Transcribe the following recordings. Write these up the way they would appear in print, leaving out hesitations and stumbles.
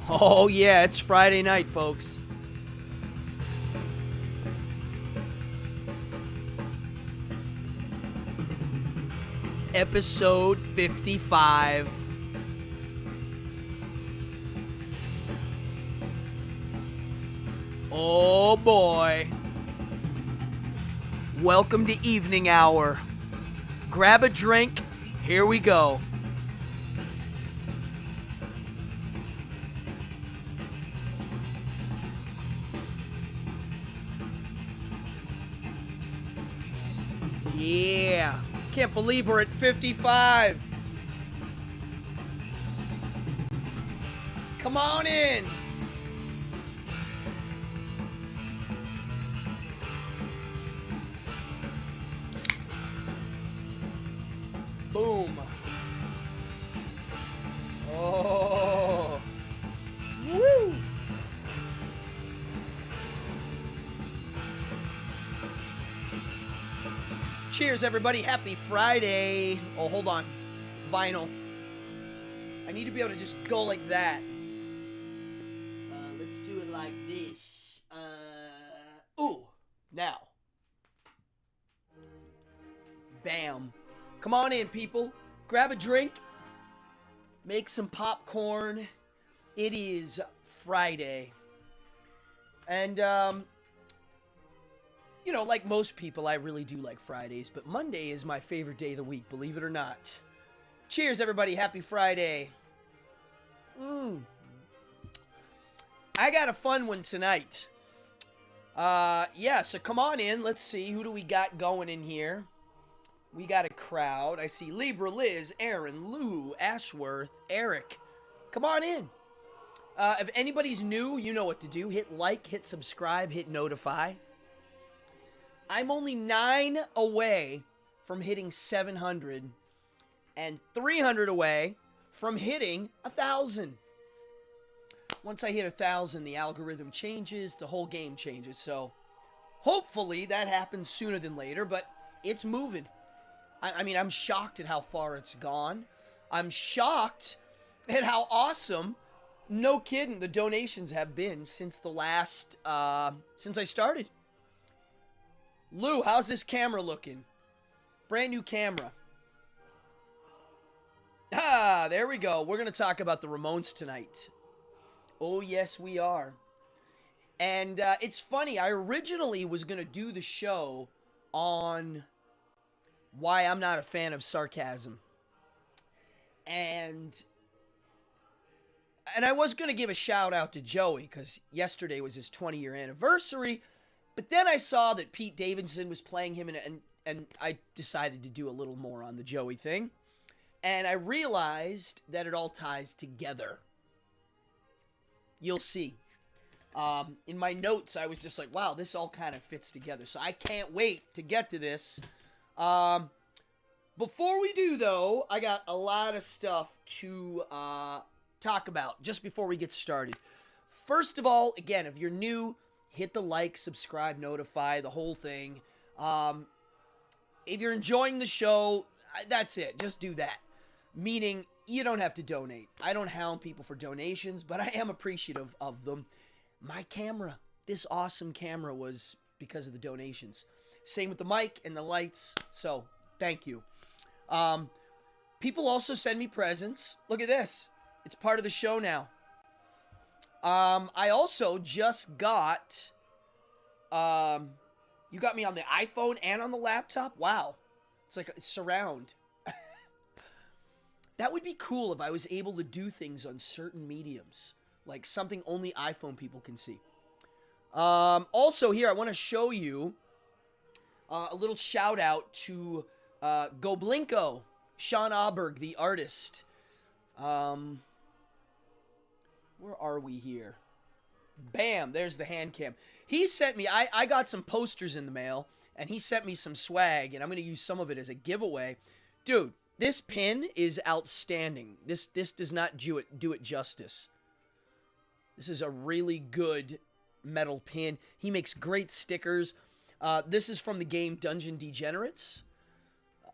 Oh, yeah, it's Friday night, folks. Episode 55. Oh, boy. Welcome to evening hour. Grab a drink. Here we go. Yeah. Can't believe we're at 55. Come on in. Boom. Oh. Woo. Cheers, everybody. Happy Friday. Oh, hold on. Vinyl. I need to be able to just go like that. Let's do it like this. Ooh. Now. Bam. Come on in, people. Grab a drink. Make some popcorn. It is Friday. And, you know, like most people, I really do like Fridays, but Monday is my favorite day of the week, believe it or not. Cheers, everybody. Happy Friday. I got a fun one tonight. Yeah, so come on in. Let's see. Who do we got going in here? We got a crowd. I see Libra, Liz, Aaron, Lou, Ashworth, Eric. Come on in. If anybody's new, you know what to do. Hit like, hit subscribe, hit notify. I'm only 9 away from hitting 700 and 300 away from hitting 1,000. Once I hit 1,000, the algorithm changes, the whole game changes. So hopefully that happens sooner than later, but it's moving. I mean, I'm shocked at how far it's gone. I'm shocked at how awesome, no kidding, the donations have been since the last, since I started. Lou, how's this camera looking? Brand new camera. Ah, there we go. We're going to talk about the Ramones tonight. Oh, yes, we are. And it's funny. I originally was going to do the show on why I'm not a fan of Sarcasm. And I was going to give a shout out to Joey because yesterday was his 20-year anniversary. But then I saw that Pete Davidson was playing him, and I decided to do a little more on the Joey thing. And I realized that it all ties together. You'll see. In my notes, I was just like, wow, this all kind of fits together. So I can't wait to get to this. Before we do, though, I got a lot of stuff to talk about just before we get started. First of all, again, if you're new, hit the like, subscribe, notify, the whole thing. If you're enjoying the show, that's it. Just do that. Meaning, you don't have to donate. I don't hound people for donations, but I am appreciative of them. My camera, this awesome camera, was because of the donations. Same with the mic and the lights. So, thank you. People also send me presents. Look at this. It's part of the show now. I also just got, you got me on the iPhone and on the laptop? Wow. It's like a surround. That would be cool if I was able to do things on certain mediums. Like something only iPhone people can see. Also here, I want to show you a little shout out to Goblinko, Sean Auberg, the artist. Where are we here? Bam, there's the hand cam. He sent me, I got some posters in the mail, and he sent me some swag, and I'm going to use some of it as a giveaway. Dude, this pin is outstanding. This does not do it justice. This is a really good metal pin. He makes great stickers. This is from the game Dungeon Degenerates,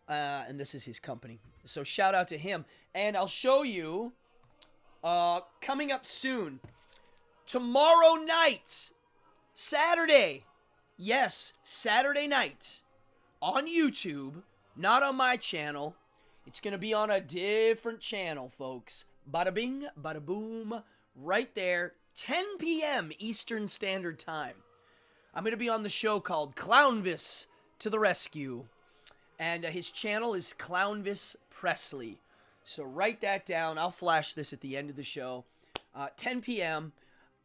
and this is his company. So shout out to him. And I'll show you Coming up soon. Tomorrow night, Saturday. Yes, Saturday night. On YouTube, not on my channel. It's going to be on a different channel, folks. Bada bing, bada boom. Right there, 10 p.m. Eastern Standard Time. I'm going to be on the show called Clownvis to the Rescue. And his channel is Clownvis Presley. So write that down. I'll flash this at the end of the show. 10 p.m.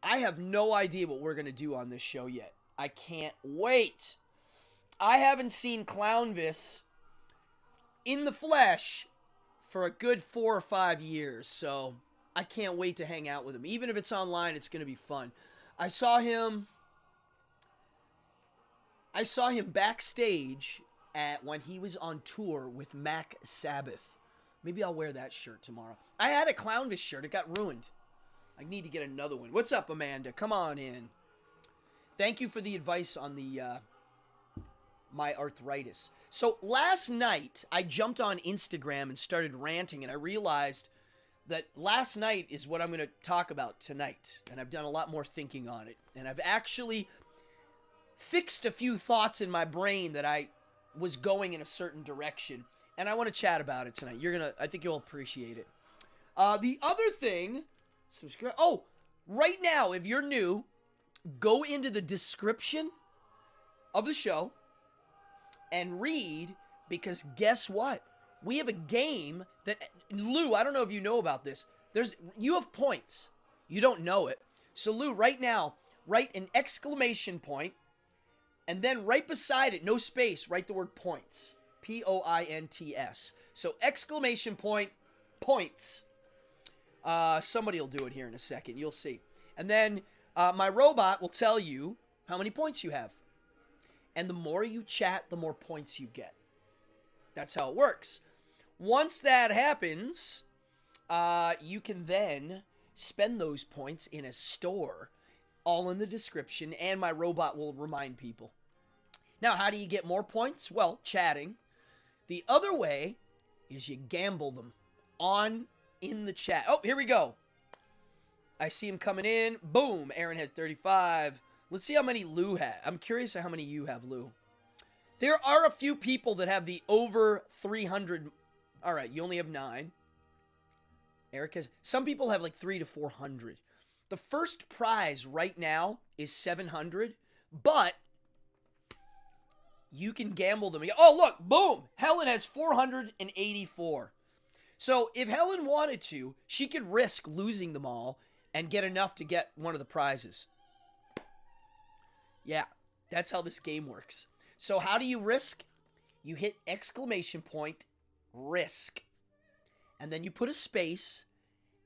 I have no idea what we're going to do on this show yet. I can't wait. I haven't seen Clownvis in the flesh for a good 4 or 5 years. So I can't wait to hang out with him. Even if it's online, it's going to be fun. I saw him backstage when he was on tour with Mac Sabbath. Maybe I'll wear that shirt tomorrow. I had a Clownvis shirt. It got ruined. I need to get another one. What's up, Amanda? Come on in. Thank you for the advice on the my arthritis. So last night, I jumped on Instagram and started ranting, and I realized that last night is what I'm going to talk about tonight. And I've done a lot more thinking on it. And I've actually fixed a few thoughts in my brain that I was going in a certain direction. And I want to chat about it tonight. I think you'll appreciate it. The other thing, subscribe. Oh, right now, if you're new, go into the description of the show and read, because guess what? We have a game that, Lou, I don't know if you know about this. You have points. You don't know it. So Lou, right now, write an exclamation point, and then right beside it, no space, write the word points. P-O-I-N-T-S. So exclamation point, points. Somebody will do it here in a second. You'll see. And then my robot will tell you how many points you have. And the more you chat, the more points you get. That's how it works. Once that happens, you can then spend those points in a store, all in the description, and my robot will remind people. Now, how do you get more points? Well, chatting. The other way is you gamble them in the chat. Oh, here we go. I see him coming in. Boom. Aaron has 35. Let's see how many Lou had. I'm curious how many you have, Lou. There are a few people that have the over 300. All right, you only have 9. Eric has. Some people have like 300 to 400. The first prize right now is 700, but you can gamble them. Oh, look, boom. Helen has 484. So if Helen wanted to, she could risk losing them all and get enough to get one of the prizes. Yeah, that's how this game works. So how do you risk? You hit exclamation point, risk. And then you put a space,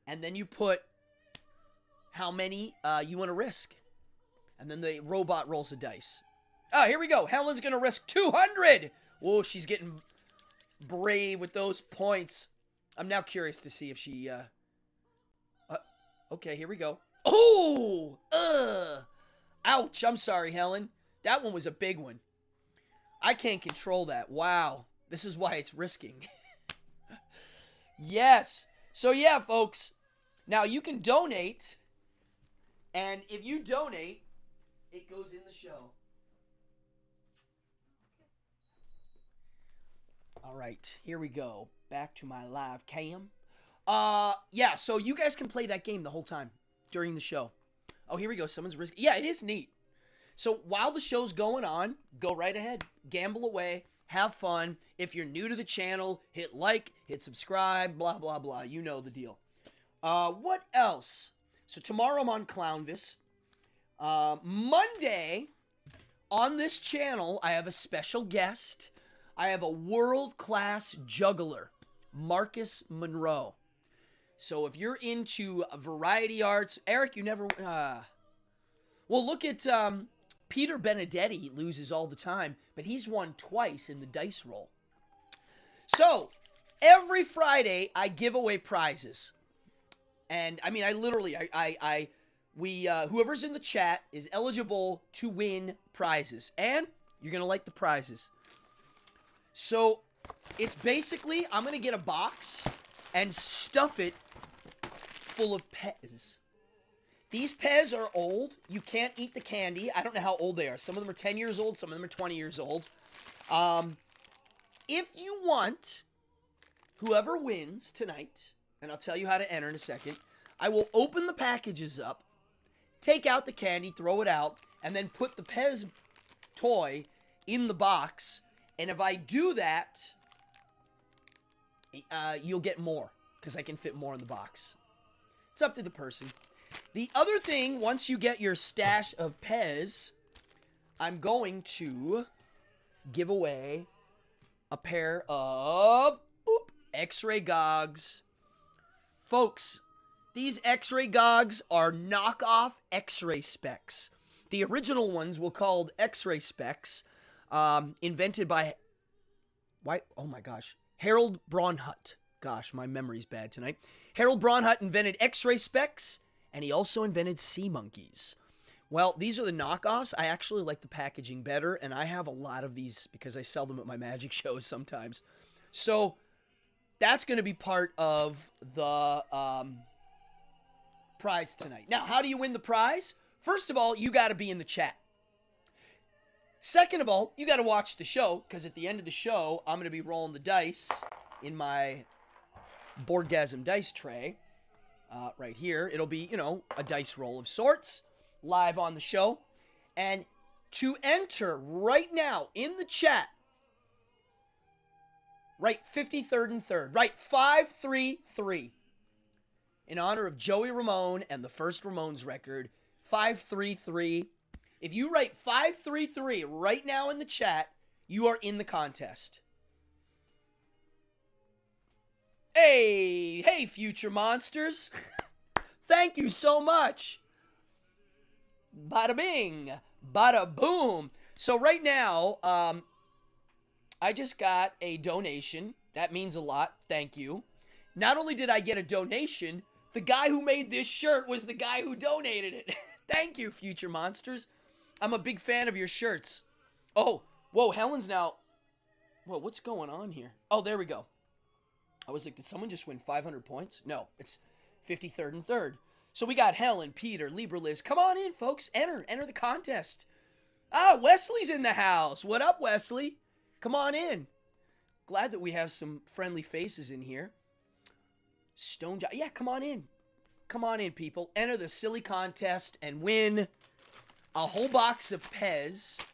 and then you put how many you want to risk. And then the robot rolls a dice. Oh, here we go. Helen's going to risk 200. Oh, she's getting brave with those points. I'm now curious to see if she... okay, here we go. Oh! Ouch. I'm sorry, Helen. That one was a big one. I can't control that. Wow. This is why it's risking. Yes. So, yeah, folks. Now, you can donate. And if you donate, it goes in the show. All right, here we go. Back to my live cam. Yeah, so you guys can play that game the whole time during the show. Oh, here we go. Someone's risking. Yeah, it is neat. So while the show's going on, go right ahead. Gamble away. Have fun. If you're new to the channel, hit like, hit subscribe, blah, blah, blah. You know the deal. What else? So tomorrow I'm on Clownvis. Monday, on this channel, I have a special guest. I have a world-class juggler, Marcus Monroe. So if you're into variety arts, Eric, you never... well, look at Peter Benedetti. He loses all the time, but he's won twice in the dice roll. So every Friday, I give away prizes. And, I mean, I literally, whoever's in the chat is eligible to win prizes. And you're going to like the prizes. So, it's basically, I'm going to get a box and stuff it full of Pez. These Pez are old. You can't eat the candy. I don't know how old they are. Some of them are 10 years old. Some of them are 20 years old. If you want, whoever wins tonight, and I'll tell you how to enter in a second, I will open the packages up, take out the candy, throw it out, and then put the Pez toy in the box. And if I do that, you'll get more, because I can fit more in the box. It's up to the person. The other thing, once you get your stash of Pez, I'm going to give away a pair of X-ray gogs. Folks, these X-ray gogs are knockoff X-ray specs. The original ones were called X-ray specs, invented by, Harold Braunhut. Gosh, my memory's bad tonight. Harold Braunhut invented X-ray specs, and he also invented sea monkeys. Well, these are the knockoffs. I actually like the packaging better, and I have a lot of these because I sell them at my magic shows sometimes. So that's going to be part of the prize tonight. Now, how do you win the prize? First of all, you got to be in the chat. Second of all, you got to watch the show, because at the end of the show, I'm going to be rolling the dice in my Boardgasm dice tray. Right here. It'll be, a dice roll of sorts, live on the show. And to enter right now in the chat, write 53rd and 3rd. Write 533. In honor of Joey Ramone and the first Ramones record, 533. If you write 533 right now in the chat, you are in the contest. Hey, future monsters. Thank you so much. Bada bing, bada boom. So right now, I just got a donation. That means a lot. Thank you. Not only did I get a donation, the guy who made this shirt was the guy who donated it. Thank you, future monsters. I'm a big fan of your shirts. Oh, whoa, Helen's now. Whoa, what's going on here? Oh, there we go. I was like, did someone just win 500 points? No, it's 53rd and 3rd. So we got Helen, Peter, Libra, Liz. Come on in, folks. Enter the contest. Ah, Wesley's in the house. What up, Wesley? Come on in. Glad that we have some friendly faces in here. Stone Job. Yeah, come on in. Come on in, people. Enter the silly contest and win a whole box of Pez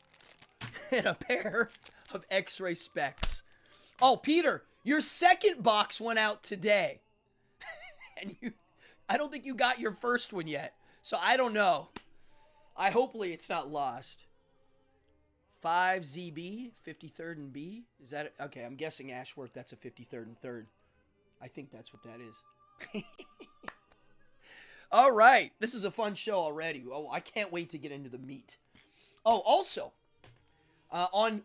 and a pair of X-ray specs. Oh, Peter, your second box went out today. And I don't think you got your first one yet. So I don't know. Hopefully it's not lost. 5ZB, 53rd and B. Is that it? Okay, I'm guessing Ashworth, that's a 53rd and 3rd. I think that's what that is. All right. This is a fun show already. Oh, I can't wait to get into the meat. Oh, also, on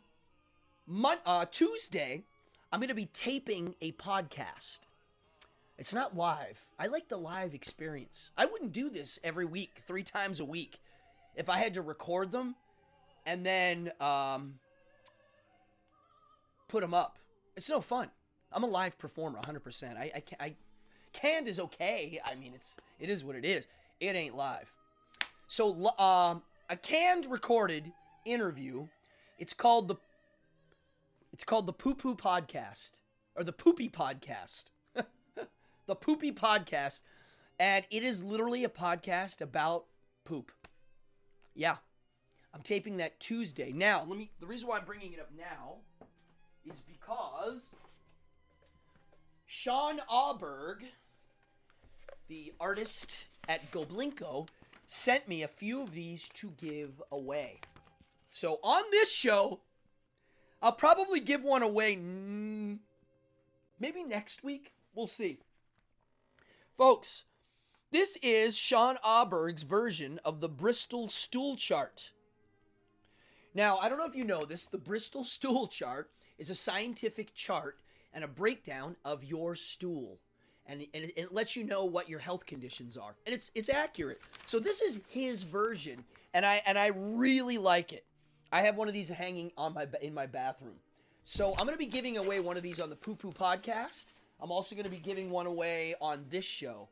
Tuesday, I'm going to be taping a podcast. It's not live. I like the live experience. I wouldn't do this every week, 3 times a week, if I had to record them and then put them up. It's no fun. I'm a live performer, 100%. I canned is okay. I mean, it is what it is. It ain't live. So a canned recorded interview. It's called the Poo Poo Podcast, or the Poopy Podcast. The Poopy Podcast, and it is literally a podcast about poop. Yeah, I'm taping that Tuesday. Now, the reason why I'm bringing it up now is because Sean Auberg, the artist at Goblinko, sent me a few of these to give away. So on this show, I'll probably give one away maybe next week. We'll see. Folks, this is Sean Auberg's version of the Bristol Stool Chart. Now, I don't know if you know this, the Bristol Stool Chart is a scientific chart and a breakdown of your stool. And it lets you know what your health conditions are. And it's accurate. So this is his version, and I really like it. I have one of these hanging in my bathroom. So I'm going to be giving away one of these on the Poo Poo Podcast. I'm also going to be giving one away on this show.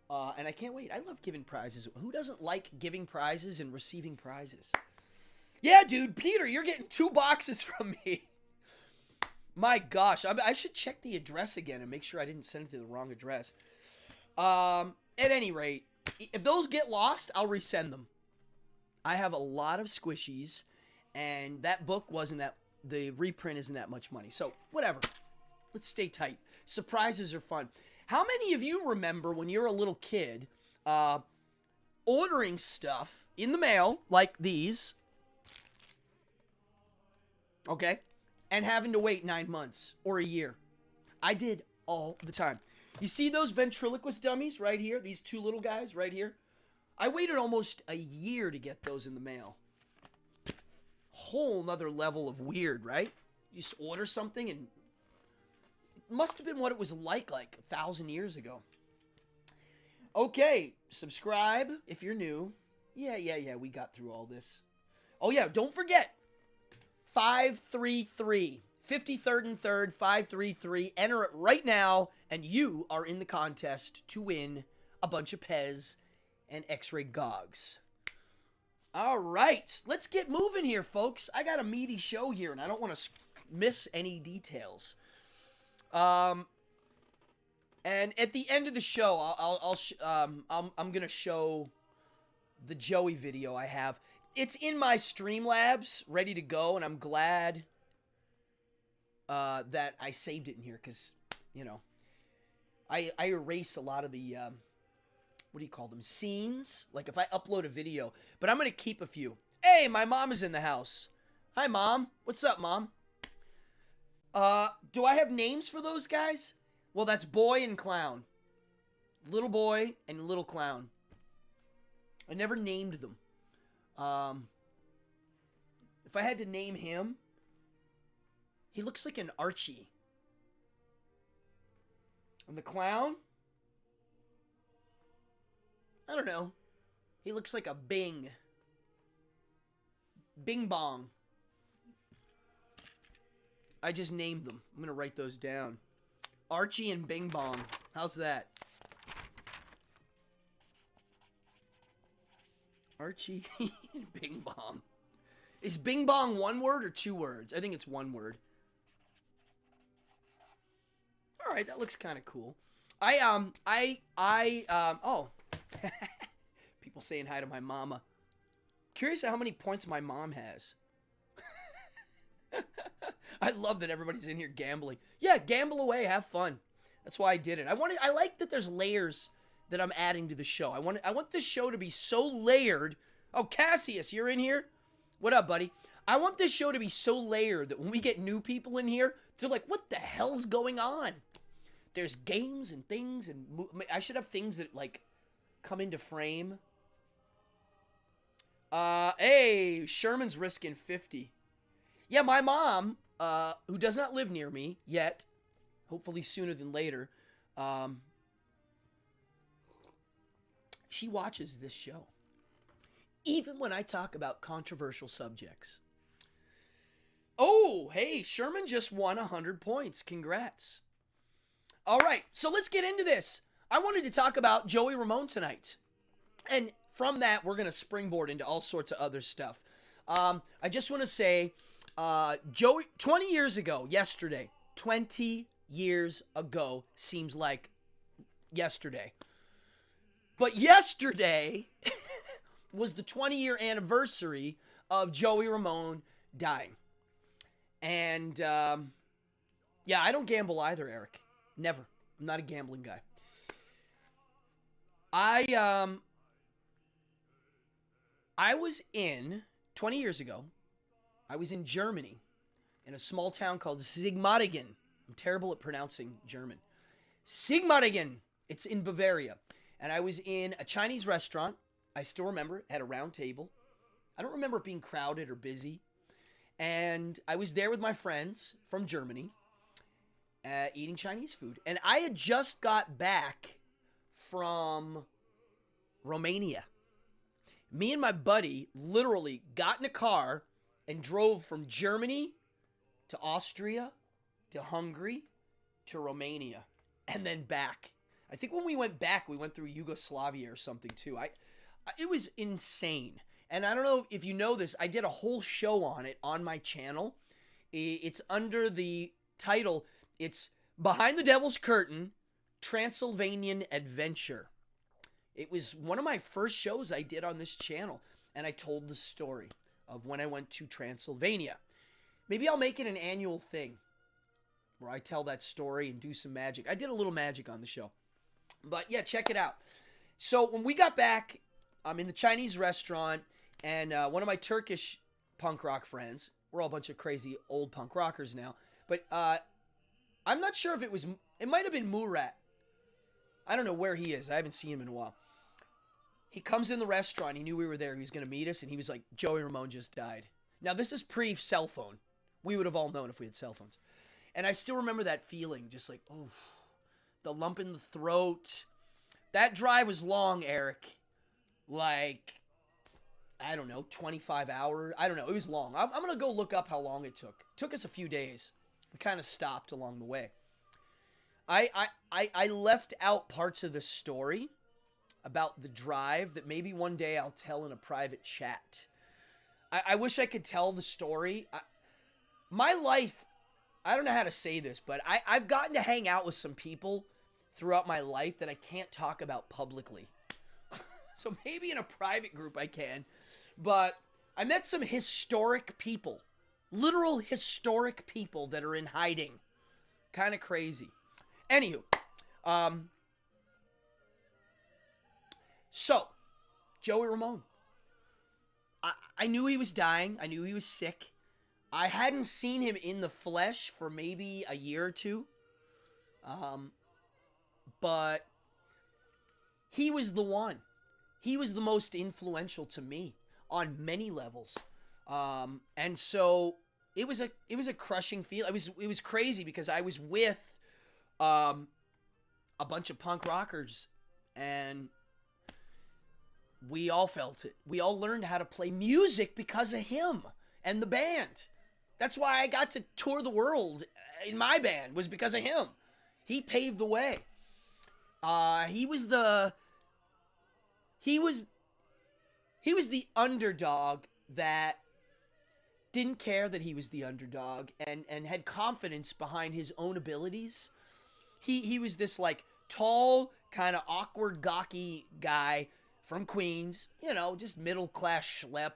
And I can't wait. I love giving prizes. Who doesn't like giving prizes and receiving prizes? Yeah, dude, Peter, you're getting 2 boxes from me. My gosh, I should check the address again and make sure I didn't send it to the wrong address. At any rate, if those get lost, I'll resend them. I have a lot of squishies, and that book wasn't that, the reprint isn't that much money. So, whatever. Let's stay tight. Surprises are fun. How many of you remember when you were a little kid, ordering stuff in the mail, like these, okay, and having to wait 9 months or a year? I did all the time. You see those ventriloquist dummies right here? These 2 little guys right here? I waited almost a year to get those in the mail. Whole nother level of weird, right? You just order something and it must have been what it was like 1,000 years ago. Okay, subscribe if you're new. Yeah, we got through all this. Oh yeah, don't forget, 533. 53rd and 3rd, 533. Enter it right now, and you are in the contest to win a bunch of Pez and X-ray gogs. All right, let's get moving here, folks. I got a meaty show here, and I don't want to miss any details. And at the end of the show, I'm gonna show the Joey video I have. It's in my Streamlabs, ready to go, and I'm glad that I saved it in here, because, you know, I erase a lot of the, what do you call them, scenes, like if I upload a video, but I'm going to keep a few. Hey, my mom is in the house. Hi, Mom. What's up, Mom? Do I have names for those guys? Well, that's boy and clown. Little boy and little clown. I never named them. If I had to name him, he looks like an Archie. And the clown? I don't know. He looks like a Bing. Bing Bong. I just named them. I'm going to write those down. Archie and Bing Bong. How's that? Archie and Bing Bong. Is Bing Bong 1 word or 2 words? I think it's 1 word. All right, that looks kind of cool. Oh. People saying hi to my mama. Curious how many points my mom has. I love that everybody's in here gambling. Yeah, gamble away, have fun. That's why I did it. I like that there's layers that I'm adding to the show. I want this show to be so layered. Oh, Cassius, you're in here? What up, buddy? I want this show to be so layered that when we get new people in here, they're like, what the hell's going on? There's games and things, and I should have things that, like, come into frame. Hey, Sherman's risking 50. Yeah, my mom, who does not live near me yet, hopefully sooner than later, she watches this show. Even when I talk about controversial subjects. Oh, hey, Sherman just won 100 points. Congrats. All right, so let's get into this. I wanted to talk about Joey Ramone tonight. And from that, we're going to springboard into all sorts of other stuff. I just want to say, Joey, 20 years ago, yesterday, 20 years ago seems like yesterday. But yesterday was the 20-year anniversary of Joey Ramone dying. And, yeah, I don't gamble either, Eric. Never. I'm not a gambling guy. I was 20 years ago, I was in Germany, in a small town called Sigmaringen. I'm terrible at pronouncing German. Sigmaringen. It's in Bavaria. And I was in a Chinese restaurant. I still remember it. Had a round table. I don't remember it being crowded or busy. And I was there with my friends from Germany, eating Chinese food. And I had just got back from Romania. Me and my buddy literally got in a car and drove from Germany to Austria to Hungary to Romania and then back. I think when we went back, we went through Yugoslavia or something too. It was insane. And I don't know if you know this, I did a whole show on it on my channel. It's under the title, it's Behind the Devil's Curtain, Transylvanian Adventure. It was one of my first shows I did on this channel, and I told the story of when I went to Transylvania. Maybe I'll make it an annual thing where I tell that story and do some magic. I did a little magic on the show. But yeah, check it out. So when we got back, I'm in the Chinese restaurant, and one of my Turkish punk rock friends, we're all a bunch of crazy old punk rockers now, but I'm not sure if it might have been Murat. I don't know where he is. I haven't seen him in a while. He comes in the restaurant. He knew we were there. He was going to meet us, and he was like, Joey Ramone just died. Now, this is pre-cell phone. We would have all known if we had cell phones. And I still remember that feeling, just like, oh, the lump in the throat. That drive was long, Eric. Like, I don't know, 25 hours. I don't know. It was long. I'm going to go look up how long it took. It took us a few days. We kind of stopped along the way. I left out parts of the story about the drive that maybe one day I'll tell in a private chat. I wish I could tell the story. My life, I don't know how to say this, but I've gotten to hang out with some people throughout my life that I can't talk about publicly. So maybe in a private group I can. But I met some historic people. Literal historic people that are in hiding. Kind of crazy. Anywho. So, Joey Ramone. I knew he was dying. I knew he was sick. I hadn't seen him in the flesh for maybe a year or two. But he was the one. He was the most influential to me on many levels. And so it was a crushing feel. It was crazy because I was with a bunch of punk rockers, and we all felt it. We all learned how to play music because of him and the band. That's why I got to tour the world in my band, was because of him. He paved the way. He was the underdog that didn't care that he was the underdog and had confidence behind his own abilities. He was this like tall, kind of awkward, gawky guy from Queens, you know, just middle-class schlep,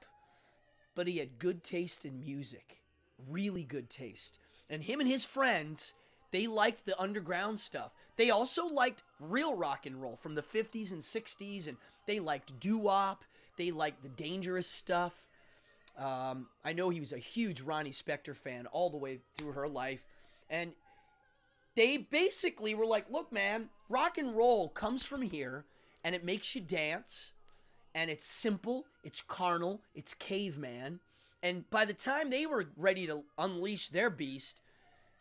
but he had good taste in music, really good taste. And him and his friends, they liked the underground stuff. They also liked real rock and roll from the 50s and 60s, and they liked doo-wop. They liked the dangerous stuff. I know he was a huge Ronnie Spector fan all the way through her life. And they basically were like, look, man, rock and roll comes from here, and it makes you dance, and it's simple, it's carnal, it's caveman. And by the time they were ready to unleash their beast,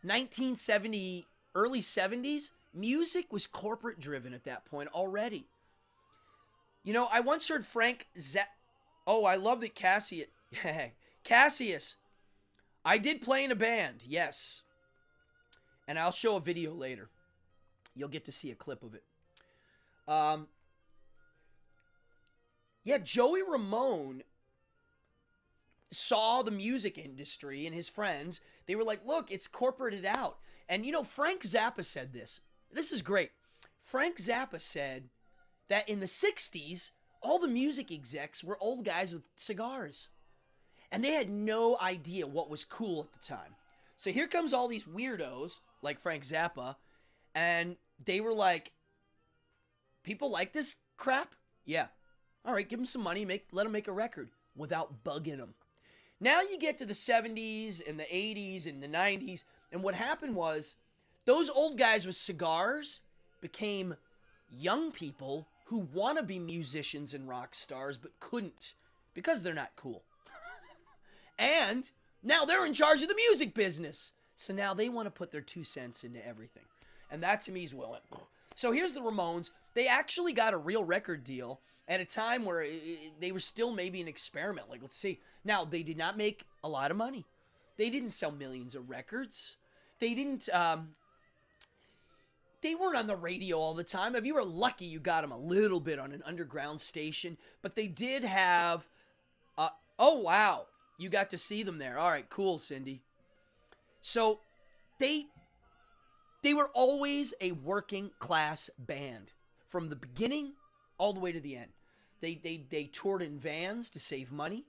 1970, early 70s, music was corporate driven at that point already. You know, I once heard Frank Oh, I love that Cassius. I did play in a band, yes. And I'll show a video later. You'll get to see a clip of it. Yeah, Joey Ramone saw the music industry and his friends. They were like, look, it's corporated out. And, you know, Frank Zappa said this. This is great. Frank Zappa said that in the 60s, all the music execs were old guys with cigars. And they had no idea what was cool at the time. So here comes all these weirdos, like Frank Zappa, and they were like, people like this crap? Yeah. All right, give them some money, let them make a record without bugging them. Now you get to the 70s and the 80s and the 90s, and what happened was those old guys with cigars became young people who want to be musicians and rock stars but couldn't because they're not cool. And now they're in charge of the music business. So now they want to put their 2 cents into everything. And that to me is willing. So here's the Ramones. They actually got a real record deal at a time where they were still maybe an experiment. Like, let's see. Now, they did not make a lot of money. They didn't sell millions of records. They didn't they weren't on the radio all the time. If you were lucky, you got them a little bit on an underground station. But they did have, oh, wow. You got to see them there. All right, cool, Cindy. So they were always a working class band from the beginning all the way to the end. They toured in vans to save money.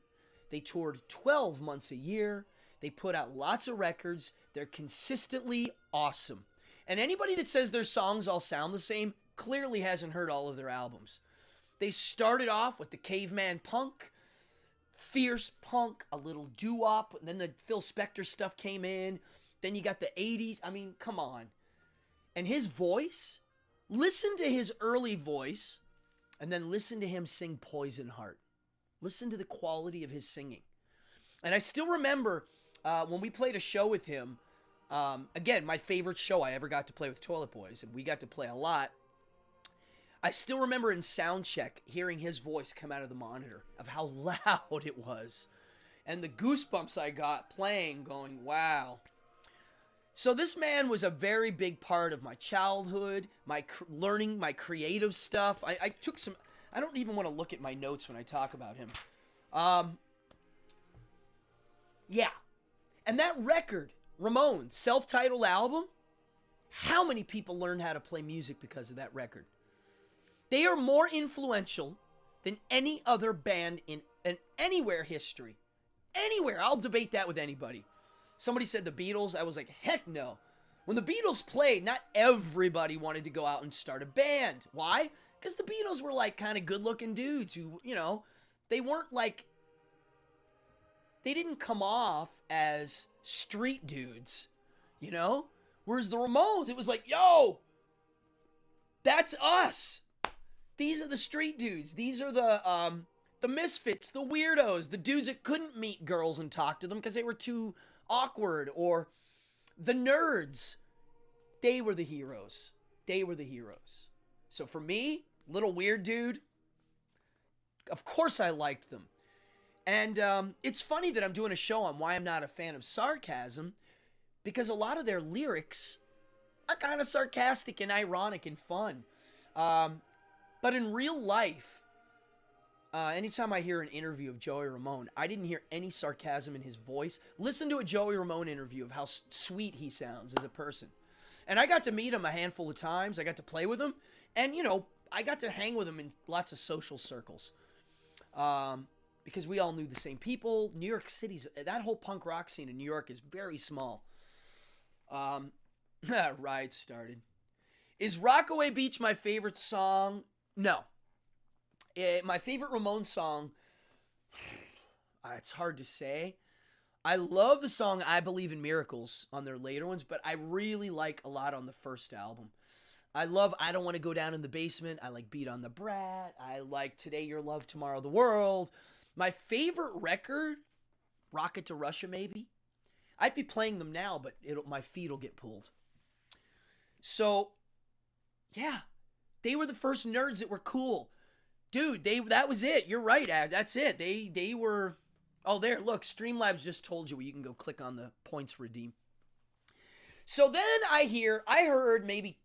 They toured 12 months a year. They put out lots of records. They're consistently awesome. And anybody that says their songs all sound the same clearly hasn't heard all of their albums. They started off with the caveman punk, fierce punk, a little doo-wop, and then the Phil Spector stuff came in. Then you got the 80s. I mean, come on. And his voice, listen to his early voice, and then listen to him sing Poison Heart. Listen to the quality of his singing. And I still remember when we played a show with him, again, my favorite show I ever got to play with Toilet Boys, and we got to play a lot. I still remember in sound check hearing his voice come out of the monitor of how loud it was. And the goosebumps I got playing, going, wow. So this man was a very big part of my childhood, my learning, my creative stuff. I took some, I don't even want to look at my notes when I talk about him. Yeah. And that record, Ramone, self-titled album, how many people learned how to play music because of that record? They are more influential than any other band in anywhere history. Anywhere. I'll debate that with anybody. Somebody said the Beatles. I was like, heck no. When the Beatles played, not everybody wanted to go out and start a band. Why? Because the Beatles were like kind of good-looking dudes who, you know, they weren't like, they didn't come off as street dudes, you know? Whereas the Ramones, it was like, yo, that's us. These are the street dudes. These are the misfits, the weirdos, the dudes that couldn't meet girls and talk to them because they were too awkward, or the nerds. They were the heroes. They were the heroes. So for me, little weird dude, of course I liked them. And it's funny that I'm doing a show on why I'm not a fan of Sarcasm, because a lot of their lyrics are kind of sarcastic and ironic and fun. But in real life, anytime I hear an interview of Joey Ramone, I didn't hear any sarcasm in his voice. Listen to a Joey Ramone interview of how sweet he sounds as a person. And I got to meet him a handful of times. I got to play with him. And, you know, I got to hang with him in lots of social circles. Because we all knew the same people. New York City's, that whole punk rock scene in New York is very small. Riot started. Is Rockaway Beach my favorite song? No. My favorite Ramone song, it's hard to say. I love the song I Believe in Miracles on their later ones, but I really like a lot on the first album. I love I Don't Want to Go Down in the Basement. I like Beat on the Brat. I like Today Your Love, Tomorrow the World. My favorite record, Rocket to Russia maybe. I'd be playing them now, but my feet will get pulled. So, yeah, they were the first nerds that were cool. Dude, that was it. You're right, Ad. That's it. They were... Oh, there, look, Streamlabs just told you where you can go click on the points redeem. So then I heard maybe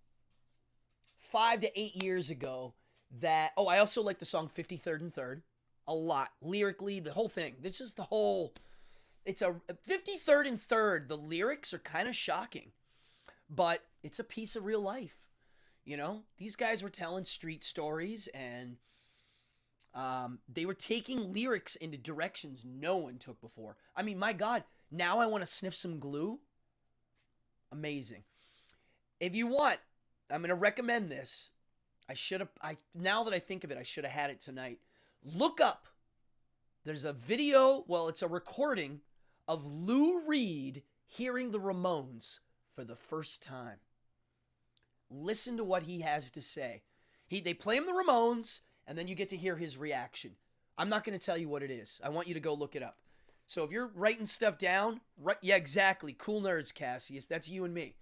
5 to 8 years ago that... Oh, I also like the song 53rd and 3rd a lot. Lyrically, the whole thing. This is the whole... It's a 53rd and 3rd. The lyrics are kind of shocking. But it's a piece of real life. You know? These guys were telling street stories, and... they were taking lyrics into directions no one took before. I mean, my God, now I want to sniff some glue. Amazing. If you want, I'm going to recommend this. Now that I think of it, I should have had it tonight. Look up. There's a video, well, it's a recording of Lou Reed hearing the Ramones for the first time. Listen to what he has to say. They play him the Ramones, and then you get to hear his reaction. I'm not going to tell you what it is. I want you to go look it up. So if you're writing stuff down, yeah, exactly. Cool Nerds, Cassius. That's you and me.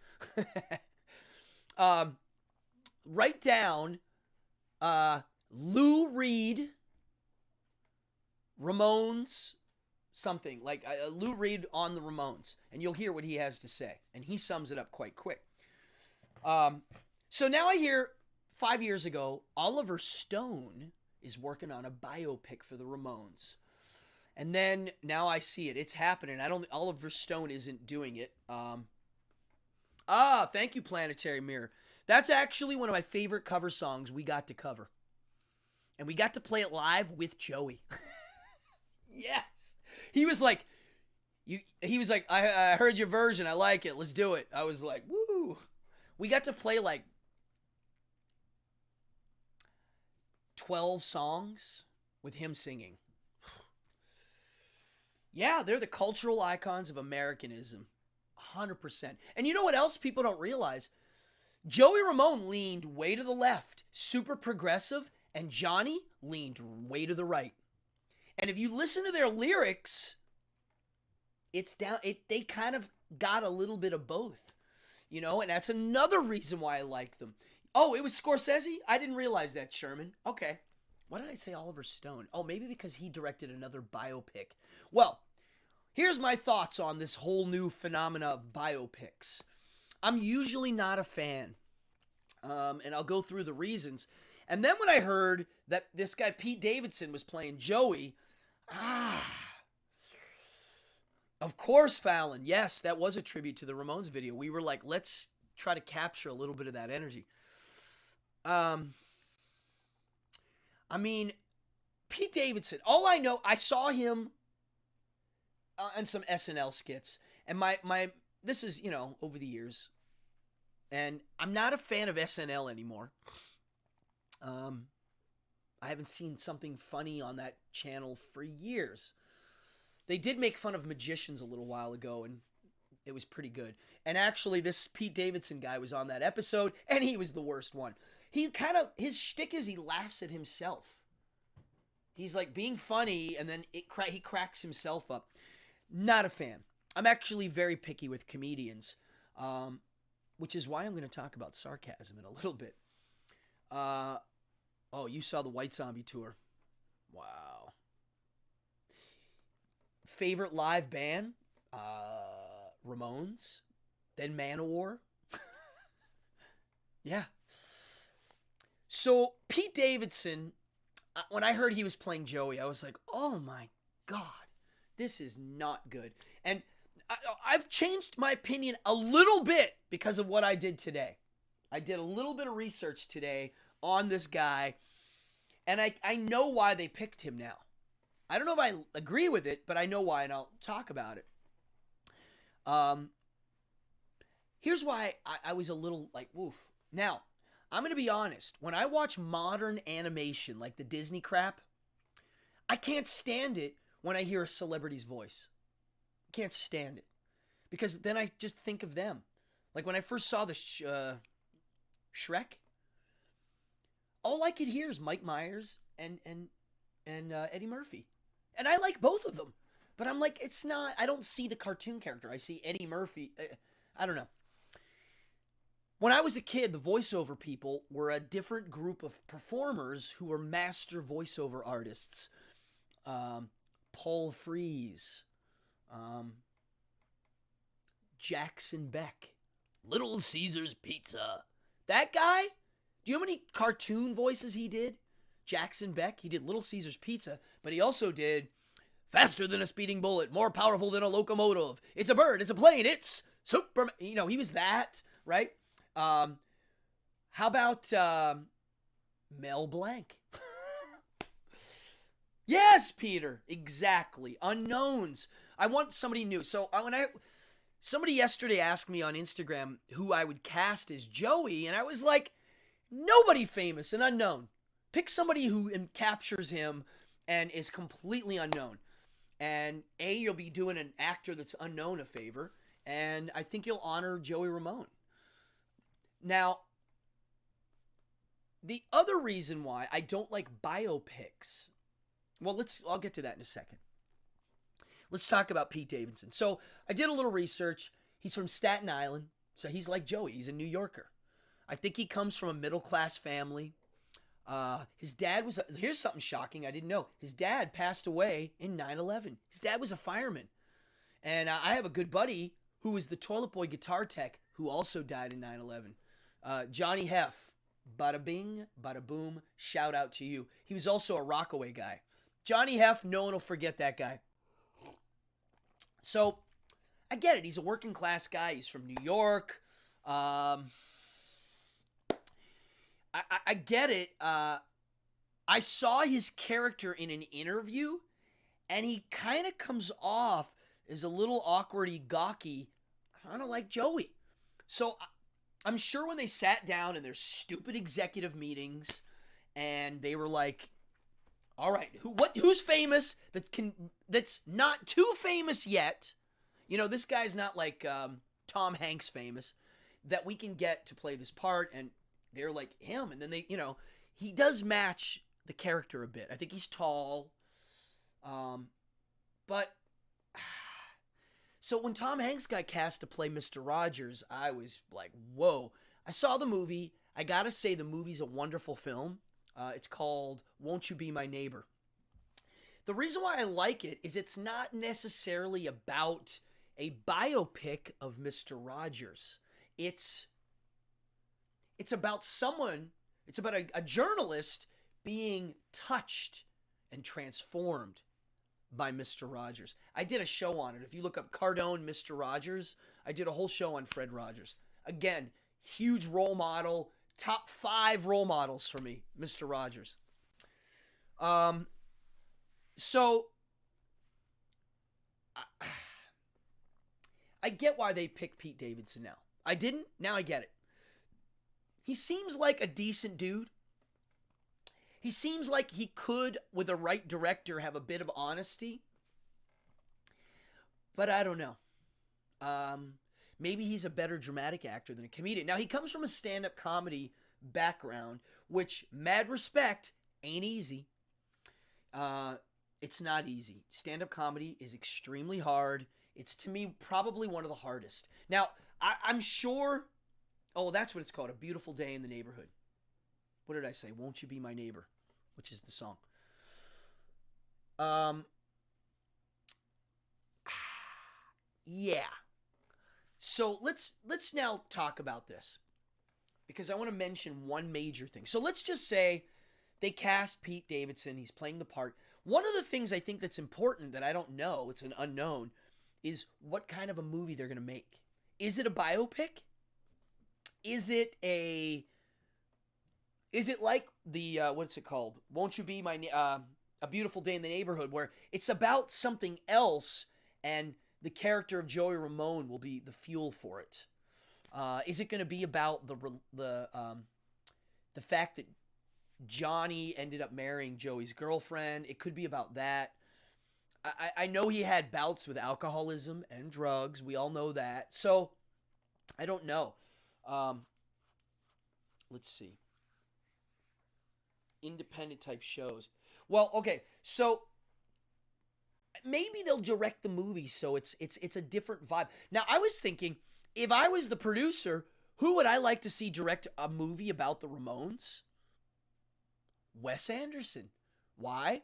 Write down Lou Reed, Ramones, something. Like Lou Reed on the Ramones. And you'll hear what he has to say. And he sums it up quite quick. So now I hear 5 years ago, Oliver Stone is working on a biopic for the Ramones. And then now I see it. It's happening. I don't. Oliver Stone isn't doing it. Thank you, Planetary Mirror. That's actually one of my favorite cover songs we got to cover, and we got to play it live with Joey. Yes, he was like, He was like, I heard your version. I like it. Let's do it. I was like, woo. We got to play like 12 songs with him singing. Yeah, they're the cultural icons of Americanism. 100%. And you know what else people don't realize? Joey Ramone leaned way to the left, super progressive, and Johnny leaned way to the right. And if you listen to their lyrics, it's down. They kind of got a little bit of both, you know, and that's another reason why I like them. Oh, it was Scorsese? I didn't realize that, Sherman. Okay. Why did I say Oliver Stone? Oh, maybe because he directed another biopic. Well, here's my thoughts on this whole new phenomena of biopics. I'm usually not a fan, and I'll go through the reasons. And then when I heard that this guy Pete Davidson was playing Joey, of course, Fallon. Yes, that was a tribute to the Ramones video. We were like, let's try to capture a little bit of that energy. I mean, Pete Davidson, all I know, I saw him on some SNL skits. And this is, you know, over the years. And I'm not a fan of SNL anymore. I haven't seen something funny on that channel for years. They did make fun of magicians a little while ago, and it was pretty good. And actually, this Pete Davidson guy was on that episode, and he was the worst one. His shtick is he laughs at himself. He's like being funny, and then he cracks himself up. Not a fan. I'm actually very picky with comedians, which is why I'm going to talk about Sarcasm in a little bit. Oh, you saw the White Zombie tour. Wow. Favorite live band? Ramones. Then Manowar. Yeah. So, Pete Davidson, when I heard he was playing Joey, I was like, oh my God, this is not good. And I've changed my opinion a little bit because of what I did today. I did a little bit of research today on this guy, and I know why they picked him now. I don't know if I agree with it, but I know why, and I'll talk about it. Here's why I was a little like, woof. Now, I'm going to be honest. When I watch modern animation, like the Disney crap, I can't stand it when I hear a celebrity's voice. I can't stand it. Because then I just think of them. Like when I first saw the Shrek, all I could hear is Mike Myers and Eddie Murphy. And I like both of them. But I'm like, it's not, I don't see the cartoon character. I see Eddie Murphy. I don't know. When I was a kid, the voiceover people were a different group of performers who were master voiceover artists. Paul Frees. Jackson Beck. Little Caesar's Pizza. That guy? Do you know how many cartoon voices he did? Jackson Beck. He did Little Caesar's Pizza, but he also did Faster Than a Speeding Bullet, More Powerful Than a Locomotive. It's a bird, it's a plane, it's Superman. You know, he was that, right? How about Mel Blanc? Yes, Peter. Exactly. Unknowns. I want somebody new. So somebody yesterday asked me on Instagram who I would cast as Joey, and I was like, nobody famous and unknown. Pick somebody who captures him and is completely unknown. And you'll be doing an actor that's unknown a favor, and I think you'll honor Joey Ramone. Now, the other reason why I don't like biopics, well, I'll get to that in a second. Let's talk about Pete Davidson. So I did a little research. He's from Staten Island, so he's like Joey. He's a New Yorker. I think he comes from a middle-class family. His dad was, here's something shocking I didn't know. His dad passed away in 9/11. His dad was a fireman. And I have a good buddy who was the toilet boy guitar tech who also died in 9/11. Johnny Heff, bada bing, bada boom, shout out to you. He was also a Rockaway guy. Johnny Heff, no one will forget that guy. So, I get it. He's a working class guy. He's from New York. I get it. I saw his character in an interview, and he kind of comes off as a little awkwardy, gawky, kind of like Joey. So I'm sure when they sat down in their stupid executive meetings, and they were like, "All right, who's famous that's not too famous yet? You know, this guy's not like Tom Hanks famous that we can get to play this part." And they're like him, and then he does match the character a bit. I think he's tall, but so when Tom Hanks got cast to play Mr. Rogers, I was like, whoa. I saw the movie. I gotta say, the movie's a wonderful film. It's called Won't You Be My Neighbor? The reason why I like it is it's not necessarily about a biopic of Mr. Rogers. It's about someone, it's about a journalist being touched and transformed by Mr. Rogers. I did a show on it. If you look up Cardone, Mr. Rogers, I did a whole show on Fred Rogers. Again, huge role model, top 5 role models for me, Mr. Rogers. So I get why they picked Pete Davidson now. I didn't, now I get it. He seems like a decent dude. He seems like he could, with a right director, have a bit of honesty. But I don't know. Maybe he's a better dramatic actor than a comedian. Now, he comes from a stand-up comedy background, which, mad respect, ain't easy. It's not easy. Stand-up comedy is extremely hard. It's, to me, probably one of the hardest. Now, I'm sure... Oh, that's what it's called, A Beautiful Day in the Neighborhood. What did I say? Won't You Be My Neighbor, which is the song. Yeah. So let's now talk about this, because I want to mention one major thing. So let's just say they cast Pete Davidson. He's playing the part. One of the things I think that's important that I don't know, it's an unknown, is what kind of a movie they're going to make. Is it a biopic? Is it like the, what's it called? Won't You Be My, A Beautiful Day in the Neighborhood, where it's about something else and the character of Joey Ramone will be the fuel for it? Is it going to be about the fact that Johnny ended up marrying Joey's girlfriend? It could be about that. I know he had bouts with alcoholism and drugs. We all know that. So, I don't know. Let's see. Independent type shows. Well, okay, so maybe they'll direct the movie so it's a different vibe. Now, I was thinking, if I was the producer, who would I like to see direct a movie about the Ramones? Wes Anderson. Why?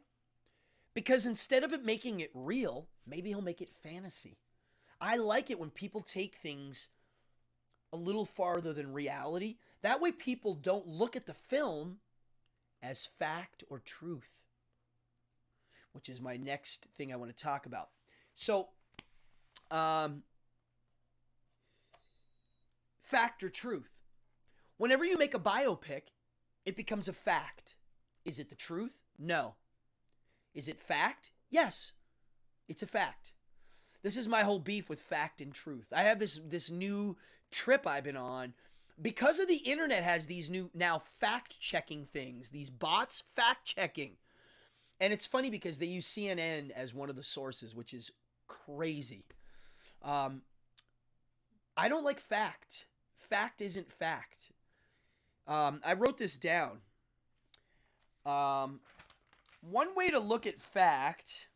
Because instead of it making it real, maybe he'll make it fantasy. I like it when people take things a little farther than reality. That way people don't look at the film as fact or truth, which is my next thing I want to talk about. So, fact or truth. Whenever you make a biopic, it becomes a fact. Is it the truth? No. Is it fact? Yes. It's a fact. This is my whole beef with fact and truth. I have this new trip I've been on. Because of the internet has these new now fact-checking things, these bots fact-checking. And it's funny because they use CNN as one of the sources, which is crazy. I don't like fact. Fact isn't fact. I wrote this down. One way to look at fact,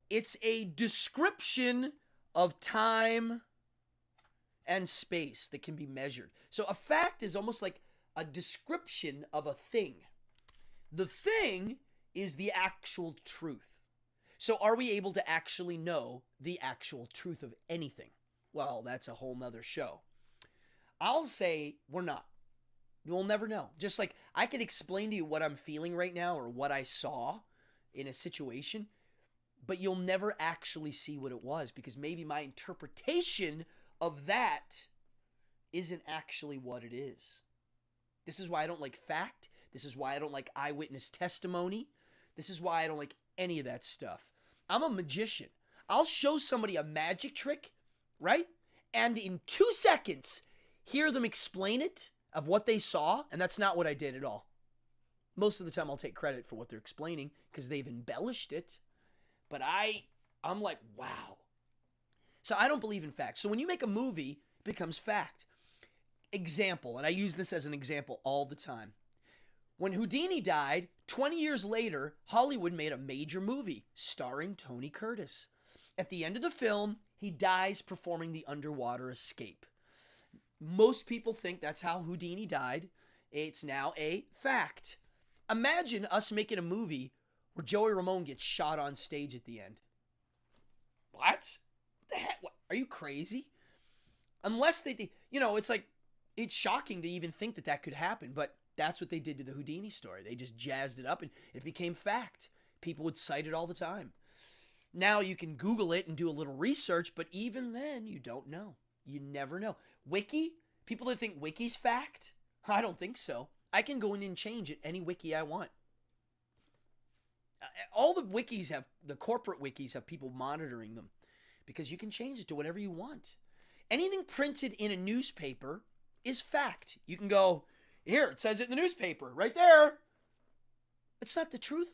it's a description of time and space that can be measured. So a fact is almost like a description of a thing. The thing is the actual truth. So are we able to actually know the actual truth of anything? Well, that's a whole nother show. I'll say we're not. You'll never know. Just like I could explain to you what I'm feeling right now or what I saw in a situation, but you'll never actually see what it was because maybe my interpretation of that isn't actually what it is. This is why I don't like fact. This is why I don't like eyewitness testimony. This is why I don't like any of that stuff. I'm a magician. I'll show somebody a magic trick, right? And in 2 seconds, hear them explain it of what they saw, and that's not what I did at all. Most of the time I'll take credit for what they're explaining because they've embellished it. But I'm like, wow. So I don't believe in fact. So when you make a movie, it becomes fact. Example, and I use this as an example all the time. When Houdini died, 20 years later, Hollywood made a major movie starring Tony Curtis. At the end of the film, he dies performing the underwater escape. Most people think that's how Houdini died. It's now a fact. Imagine us making a movie where Joey Ramone gets shot on stage at the end. What? What the heck? What? Are you crazy? Unless it's like, it's shocking to even think that that could happen, but that's what they did to the Houdini story. They just jazzed it up and it became fact. People would cite it all the time. Now you can Google it and do a little research, but even then, you don't know. You never know. Wiki? People that think Wiki's fact? I don't think so. I can go in and change it any wiki I want. All the wikis the corporate wikis have people monitoring them because you can change it to whatever you want. Anything printed in a newspaper is fact. You can go, here, it says it in the newspaper, right there. It's not the truth.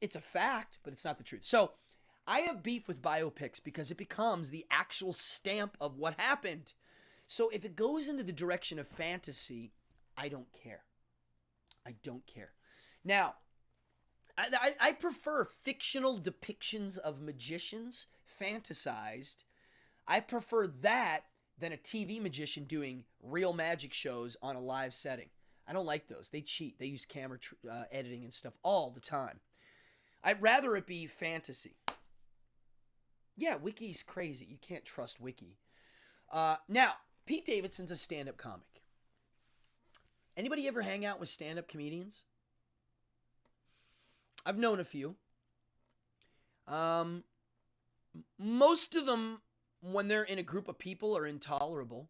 It's a fact, but it's not the truth. So I have beef with biopics because it becomes the actual stamp of what happened. So if it goes into the direction of fantasy, I don't care. I don't care. Now, I prefer fictional depictions of magicians, fantasized. I prefer that than a TV magician doing real magic shows on a live setting. I don't like those. They cheat. They use camera editing and stuff all the time. I'd rather it be fantasy. Yeah, Wiki's crazy. You can't trust Wiki. Now, Pete Davidson's a stand-up comic. Anybody ever hang out with stand-up comedians? I've known a few. Most of them, when they're in a group of people, are intolerable.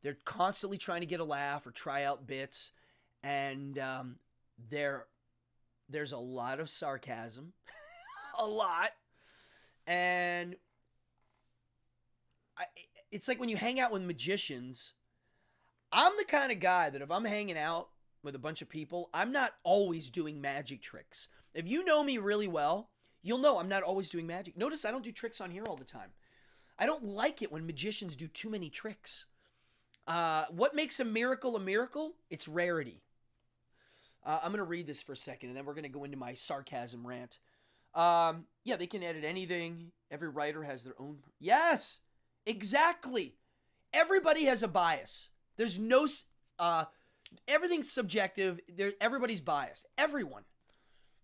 They're constantly trying to get a laugh or try out bits. And there's a lot of sarcasm. A lot. And it's like when you hang out with magicians, I'm the kind of guy that if I'm hanging out with a bunch of people, I'm not always doing magic tricks. If you know me really well, you'll know I'm not always doing magic. Notice I don't do tricks on here all the time. I don't like it when magicians do too many tricks. What makes a miracle? It's rarity. I'm going to read this for a second, and then we're going to go into my sarcasm rant. Yeah, they can edit anything. Every writer has their own. Yes, exactly. Everybody has a bias. There's no... everything's subjective. Everybody's biased. Everyone.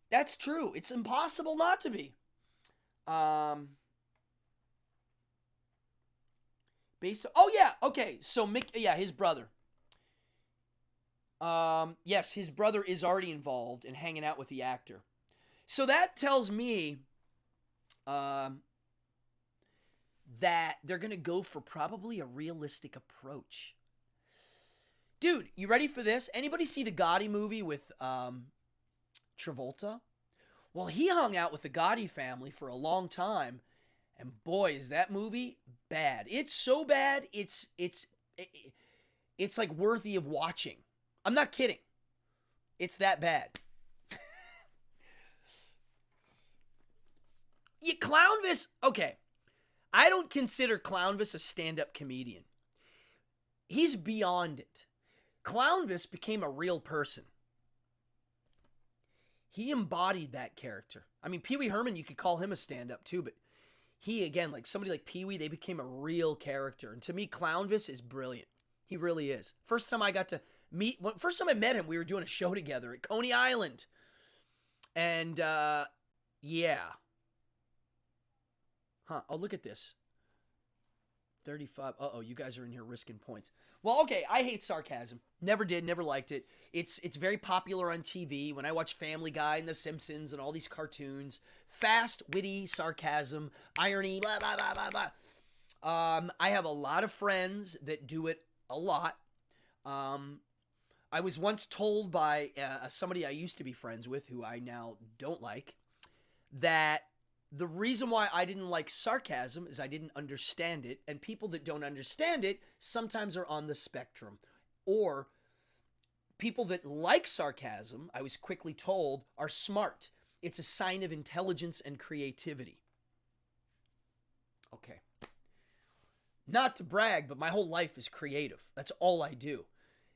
That's true. It's impossible not to be. Okay. So Mick, his brother. Yes, his brother is already involved in hanging out with the actor. So that tells me that they're going to go for probably a realistic approach. Dude, you ready for this? Anybody see the Gotti movie with Travolta? Well, he hung out with the Gotti family for a long time, and boy, is that movie bad. It's so bad, it's like worthy of watching. I'm not kidding. It's that bad. Clownvis, okay. I don't consider Clownvis a stand-up comedian. He's beyond it. Clownvis became a real person. He embodied that character. I mean, Pee Wee Herman, you could call him a stand-up too, but he, again, like somebody like Pee Wee, they became a real character. And to me, Clownvis is brilliant. He really is. First time I met him, we were doing a show together at Coney Island. And, yeah. Oh, look at this. 35. Uh-oh, you guys are in here risking points. Well, okay, I hate sarcasm. Never did, never liked it. It's very popular on TV when I watch Family Guy and The Simpsons and all these cartoons. Fast, witty sarcasm, irony, blah, blah, blah, blah, blah. I have a lot of friends that do it a lot. I was once told by somebody I used to be friends with, who I now don't like, that the reason why I didn't like sarcasm is I didn't understand it, and people that don't understand it sometimes are on the spectrum. Or people that like sarcasm, I was quickly told, are smart. It's a sign of intelligence and creativity. Okay. Not to brag, but my whole life is creative. That's all I do.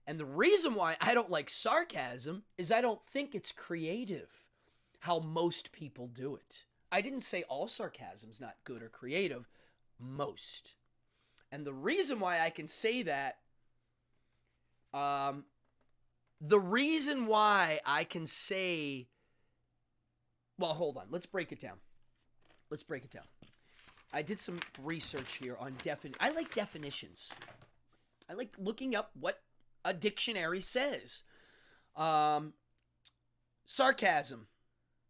And the reason why I don't like sarcasm is I don't think it's creative how most people do it. I didn't say all sarcasm's not good or creative. Most. And the reason why I can say that, the reason why I can say, well, hold on. Let's break it down. I did some research here on I like definitions. I like looking up what a dictionary says. Sarcasm.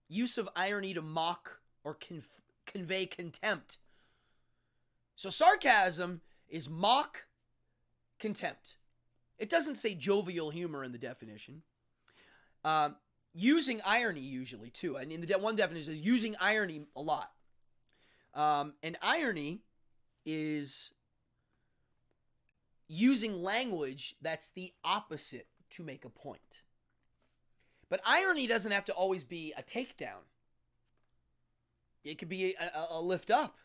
Use of irony to mock or convey contempt. So sarcasm is mock, contempt. It doesn't say jovial humor in the definition. Using irony usually too. And in the one definition, it says using irony a lot. And irony is using language that's the opposite to make a point. But irony doesn't have to always be a takedown. It could be a lift up.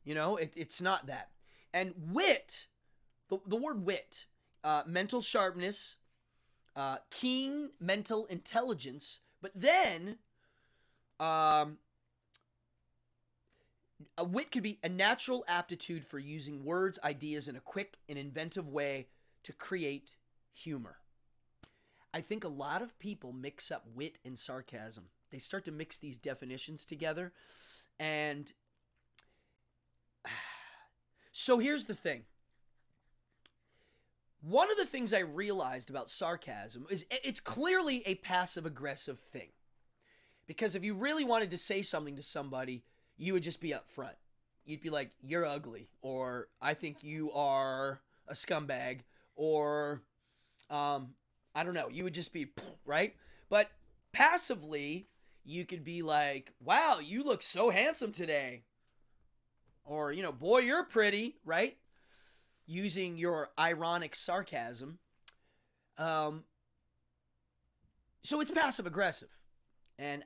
You know, it's not that. And wit, the word wit, mental sharpness, keen mental intelligence, but then a wit could be a natural aptitude for using words, ideas in a quick and inventive way to create humor. I think a lot of people mix up wit and sarcasm. They start to mix these definitions together. And so here's the thing. One of the things I realized about sarcasm is it's clearly a passive-aggressive thing. Because if you really wanted to say something to somebody, you would just be up front. You'd be like, you're ugly, or I think you are a scumbag, or I don't know. You would just be, right? But passively, you could be like, wow, you look so handsome today. Or, you know, boy, you're pretty, right? Using your ironic sarcasm. So it's passive-aggressive. And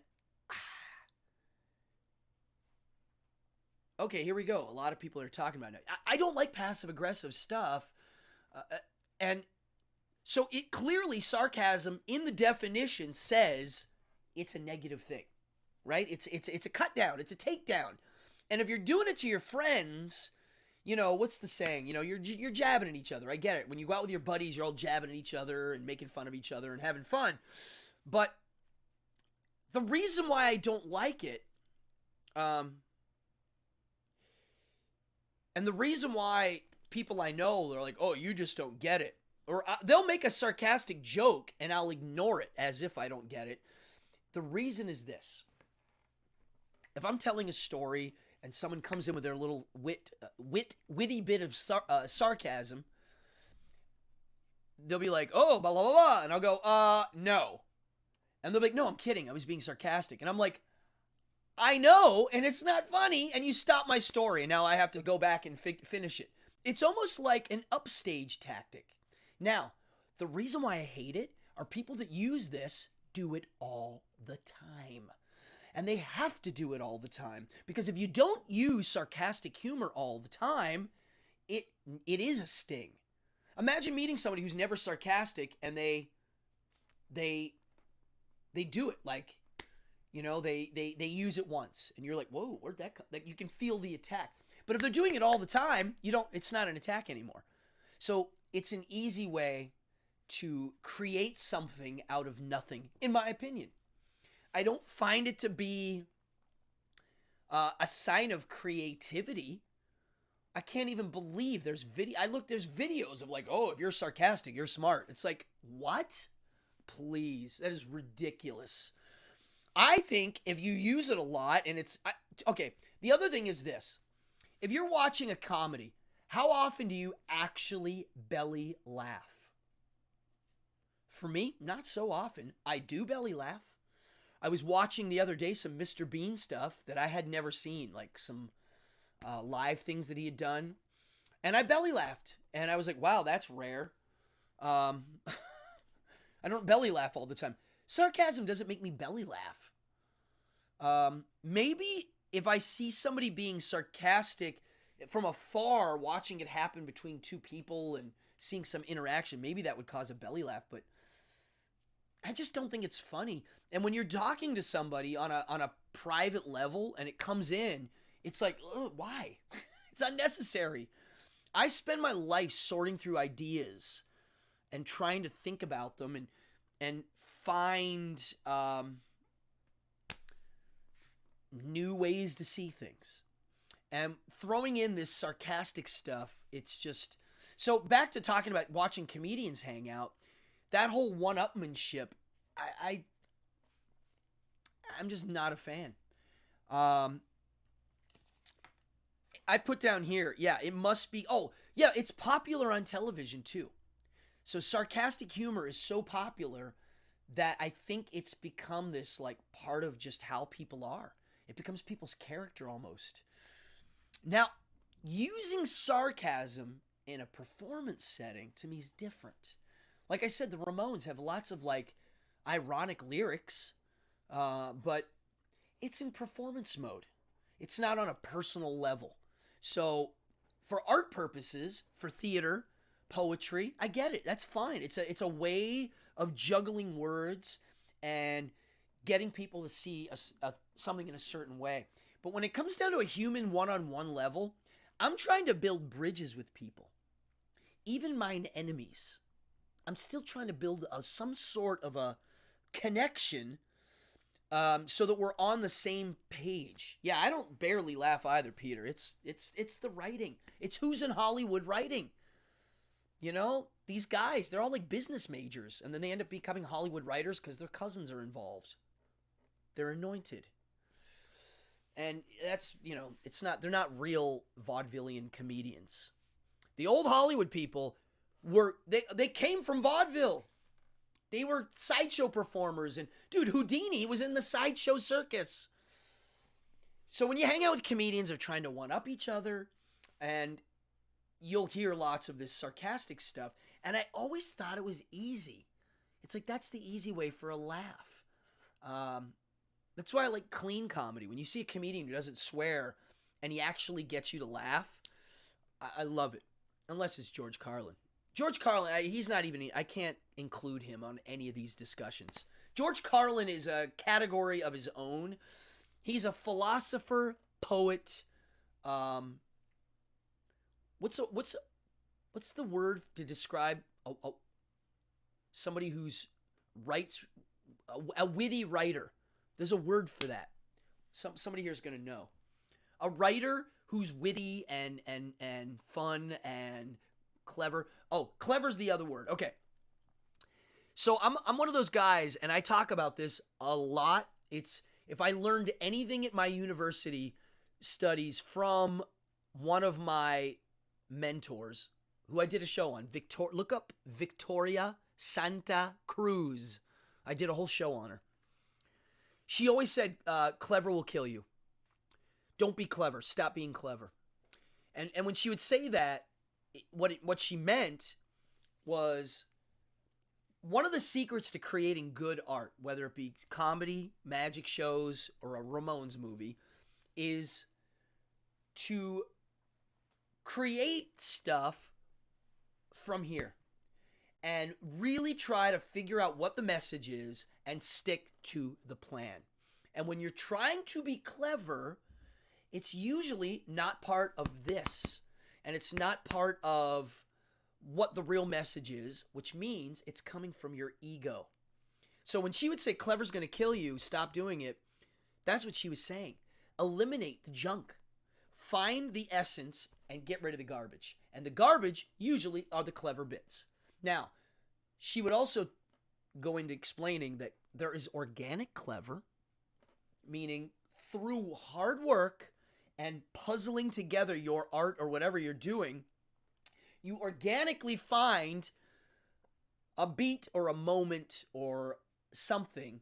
okay, here we go. A lot of people are talking about it. I don't like passive-aggressive stuff. And so it clearly, sarcasm in the definition says it's a negative thing, right? It's a cut down. It's a takedown. And if you're doing it to your friends, you know, what's the saying? You know, you're jabbing at each other. I get it. When you go out with your buddies, you're all jabbing at each other and making fun of each other and having fun. But the reason why I don't like it, and the reason why people I know are like, oh, you just don't get it. Or they'll make a sarcastic joke and I'll ignore it as if I don't get it. The reason is this. If I'm telling a story and someone comes in with their little witty bit of sarcasm, they'll be like, oh, blah, blah, blah, blah. And I'll go, no. And they'll be like, no, I'm kidding. I was being sarcastic. And I'm like, I know, and it's not funny. And you stop my story, and now I have to go back and finish it. It's almost like an upstage tactic. Now, the reason why I hate it are people that use this do it all the time. And they have to do it all the time. Because if you don't use sarcastic humor all the time, it is a sting. Imagine meeting somebody who's never sarcastic and they do it like, you know, they use it once and you're like, whoa, where'd that come? Like, you can feel the attack. But if they're doing it all the time, it's not an attack anymore. So it's an easy way to create something out of nothing, in my opinion. I don't find it to be a sign of creativity I can't even believe there's there's videos of like, oh, if you're sarcastic, you're smart. It's like, what? Please, that is ridiculous. I think if you use it a lot and okay, the other thing is this. If you're watching a comedy, how often do you actually belly laugh? For me, not so often. I do belly laugh. I was watching the other day some Mr. Bean stuff that I had never seen, like some live things that he had done. And I belly laughed. And I was like, wow, that's rare. I don't belly laugh all the time. Sarcasm doesn't make me belly laugh. Maybe if I see somebody being sarcastic from afar, watching it happen between two people and seeing some interaction, maybe that would cause a belly laugh. But I just don't think it's funny. And when you're talking to somebody on a private level and it comes in, it's like, why? It's unnecessary. I spend my life sorting through ideas and trying to think about them and find new ways to see things. And throwing in this sarcastic stuff, it's just... So back to talking about watching comedians hang out, that whole one-upmanship, I'm just not a fan. I put down here, yeah, it must be... Oh, yeah, it's popular on television, too. So sarcastic humor is so popular that I think it's become this, like, part of just how people are. It becomes people's character, almost. Now, using sarcasm in a performance setting, to me, is different. Like I said, the Ramones have lots of, like, ironic lyrics, but it's in performance mode. It's not on a personal level. So, for art purposes, for theater, poetry, I get it. That's fine. It's a way of juggling words and getting people to see something in a certain way. But when it comes down to a human one-on-one level, I'm trying to build bridges with people. Even mine enemies. I'm still trying to build some sort of a connection so that we're on the same page. Yeah, I don't barely laugh either, Peter. It's the writing. It's who's in Hollywood writing. You know, these guys, they're all like business majors, and then they end up becoming Hollywood writers because their cousins are involved. They're anointed. And that's, you know, they're not real vaudevillian comedians. The old Hollywood people they came from vaudeville. They were sideshow performers. And, dude, Houdini was in the sideshow circus. So when you hang out with comedians, they're trying to one-up each other. And you'll hear lots of this sarcastic stuff. And I always thought it was easy. It's like, that's the easy way for a laugh. That's why I like clean comedy. When you see a comedian who doesn't swear and he actually gets you to laugh, I love it. Unless it's George Carlin. George Carlin, he's not even... I can't include him on any of these discussions. George Carlin is a category of his own. He's a philosopher, poet. What's the word to describe somebody who's writes... A witty writer. There's a word for that. Somebody here is going to know. A writer who's witty and fun and clever. Oh, clever's the other word. Okay. So I'm one of those guys, and I talk about this a lot. It's if I learned anything at my university studies from one of my mentors, who I did a show on. Look up Victoria Santa Cruz. I did a whole show on her. She always said, clever will kill you. Don't be clever. Stop being clever. And when she would say that, what she meant was one of the secrets to creating good art, whether it be comedy, magic shows, or a Ramones movie, is to create stuff from here and really try to figure out what the message is and stick to the plan. And when you're trying to be clever, it's usually not part of this. And it's not part of what the real message is, which means it's coming from your ego. So when she would say clever's going to kill you, stop doing it, that's what she was saying. Eliminate the junk. find the essence and get rid of the garbage. And the garbage usually are the clever bits. Now, she would also go into explaining that there is organic clever, meaning through hard work and puzzling together your art or whatever you're doing, you organically find a beat or a moment or something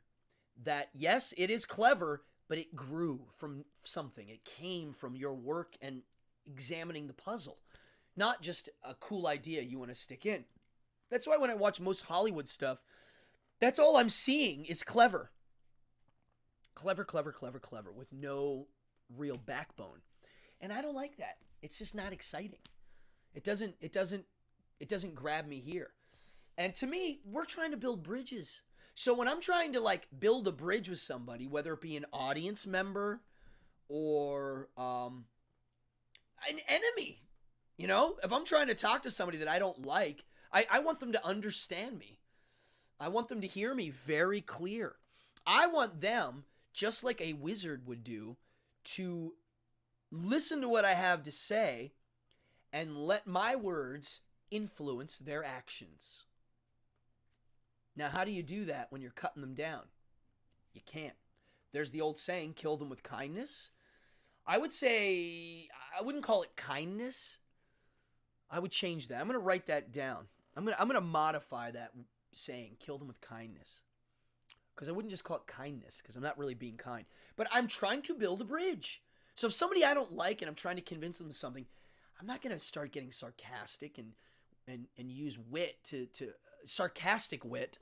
that, yes, it is clever, but it grew from something. It came from your work and examining the puzzle, not just a cool idea you want to stick in. That's why when I watch most Hollywood stuff, that's all I'm seeing is clever. Clever, clever, clever, clever, with no real backbone. And I don't like that. It's just not exciting. It doesn't grab me here. And to me, we're trying to build bridges. So when I'm trying to like build a bridge with somebody, whether it be an audience member or an enemy, if I'm trying to talk to somebody that I don't like, I want them to understand me. I want them to hear me very clear. I want them, just like a wizard would do, to listen to what I have to say and let my words influence their actions. Now, how do you do that when you're cutting them down? You can't. There's the old saying, kill them with kindness. I would say, I wouldn't call it kindness. I would change that. I'm going to write that down. I'm going to modify that saying, kill them with kindness. Because I wouldn't just call it kindness, because I'm not really being kind. But I'm trying to build a bridge. So if somebody I don't like and I'm trying to convince them of something, I'm not going to start getting sarcastic and use wit to sarcastic wit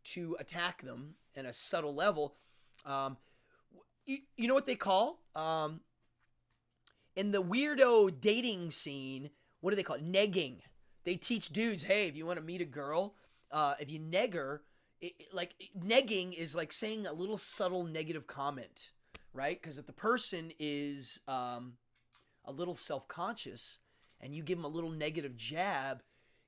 to attack them at a subtle level. You know what they call? In the weirdo dating scene, what do they call it? Negging. They teach dudes, hey, if you want to meet a girl, if you neg her, negging is like saying a little subtle negative comment, right? Because if the person is a little self-conscious and you give them a little negative jab,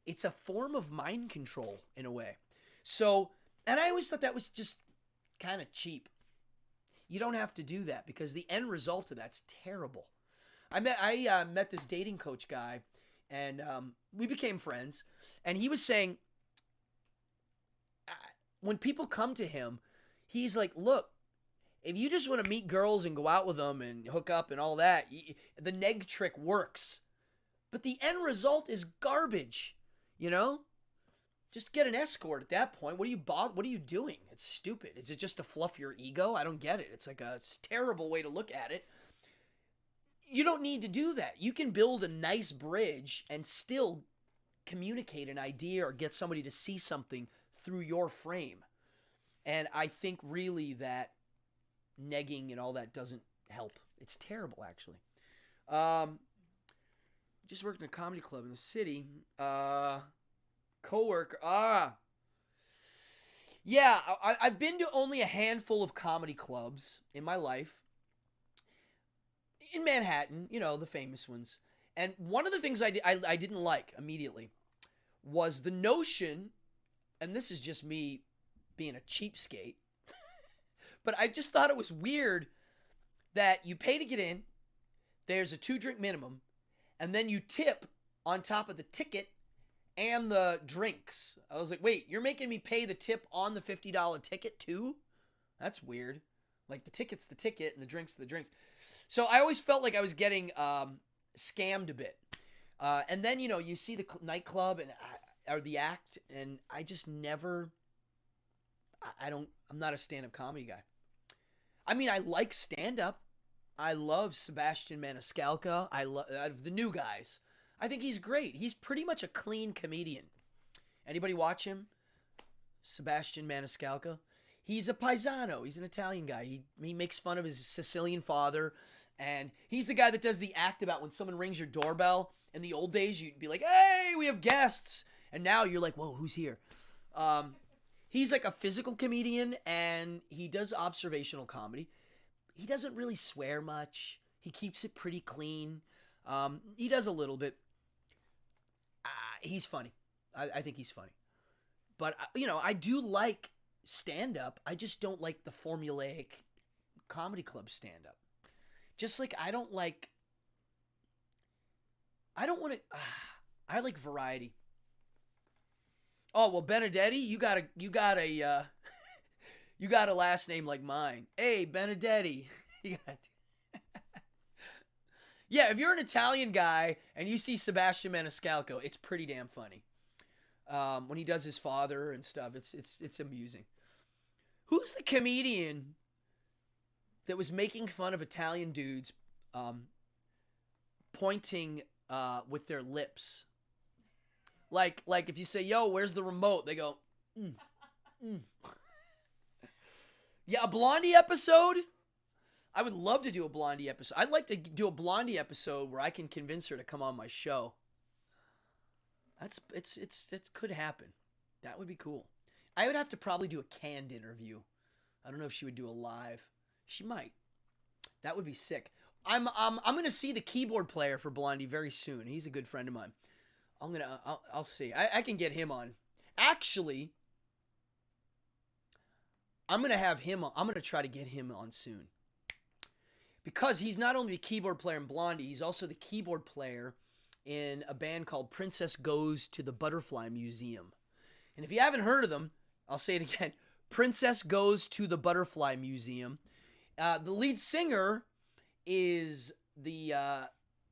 it's a form of mind control in a way. So, and I always thought that was just kind of cheap. You don't have to do that because the end result of that's terrible. I met this dating coach guy, and we became friends. And he was saying, when people come to him, he's like, look, if you just want to meet girls and go out with them and hook up and all that, the neg trick works. But the end result is garbage, Just get an escort at that point. What are you doing? It's stupid. Is it just to fluff your ego? I don't get it. It's like a terrible way to look at it. You don't need to do that. You can build a nice bridge and still communicate an idea or get somebody to see something through your frame. And I think really that negging and all that doesn't help. It's terrible, actually. Just worked in a comedy club in the city. Coworker. Yeah, I've been to only a handful of comedy clubs in my life. In Manhattan, the famous ones. And one of the things I didn't like immediately was the notion, and this is just me being a cheapskate, but I just thought it was weird that you pay to get in, there's a 2-drink minimum, and then you tip on top of the ticket and the drinks. I was like, wait, you're making me pay the tip on the $50 ticket too? That's weird. Like the ticket's the ticket and the drink's the drinks. So I always felt like I was getting scammed a bit. And then, you see the nightclub or the act, and I just never, I'm not a stand-up comedy guy. I mean, I like stand-up. I love Sebastian Maniscalco. I love the new guys. I think he's great. He's pretty much a clean comedian. Anybody watch him? Sebastian Maniscalco. He's a paisano. He's an Italian guy. He makes fun of his Sicilian father. And he's the guy that does the act about when someone rings your doorbell. In the old days, you'd be like, hey, we have guests. And now you're like, whoa, who's here? He's like a physical comedian, and he does observational comedy. He doesn't really swear much. He keeps it pretty clean. He does a little bit. He's funny. I think he's funny. But, I do like stand-up. I just don't like the formulaic comedy club stand-up. Just like I don't like I don't want to. I like variety. Oh well, Benedetti, you got a last name like mine. Hey, Benedetti. You got. Yeah, if you're an Italian guy and you see Sebastian Maniscalco, it's pretty damn funny. When he does his father and stuff, it's amusing. Who's the comedian that was making fun of Italian dudes um, pointing with their lips? Like if you say, "Yo, where's the remote?" They go, mm, mm. Yeah, a Blondie episode. I would love to do a Blondie episode. I'd like to do a Blondie episode where I can convince her to come on my show. It could happen. That would be cool. I would have to probably do a canned interview. I don't know if she would do a live. She might. That would be sick. I'm gonna see the keyboard player for Blondie very soon. He's a good friend of mine. I'll see. I can get him on. Actually, I'm gonna have him on. I'm gonna try to get him on soon. Because he's not only the keyboard player in Blondie, he's also the keyboard player in a band called Princess Goes to the Butterfly Museum. And if you haven't heard of them, I'll say it again. Princess Goes to the Butterfly Museum. The lead singer is the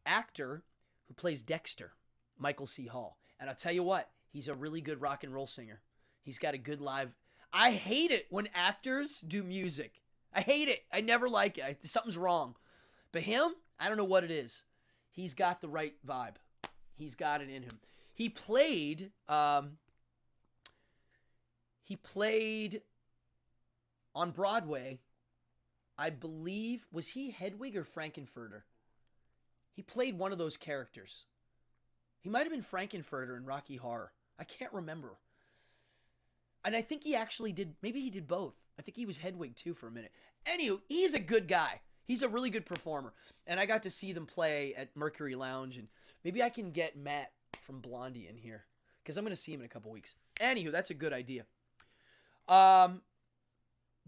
actor who plays Dexter, Michael C. Hall. And I'll tell you what, he's a really good rock and roll singer. He's got a good live. I hate it when actors do music. I hate it. I never like it. Something's wrong. But him, I don't know what it is. He's got the right vibe. He's got it in him. He played on Broadway, I believe, was he Hedwig or Frankenfurter? He played one of those characters. He might have been Frankenfurter in Rocky Horror. I can't remember. And I think he actually did, maybe he did both. I think he was Hedwig too for a minute. Anywho, he's a good guy. He's a really good performer. And I got to see them play at Mercury Lounge. And maybe I can get Matt from Blondie in here. Because I'm going to see him in a couple weeks. Anywho, that's a good idea.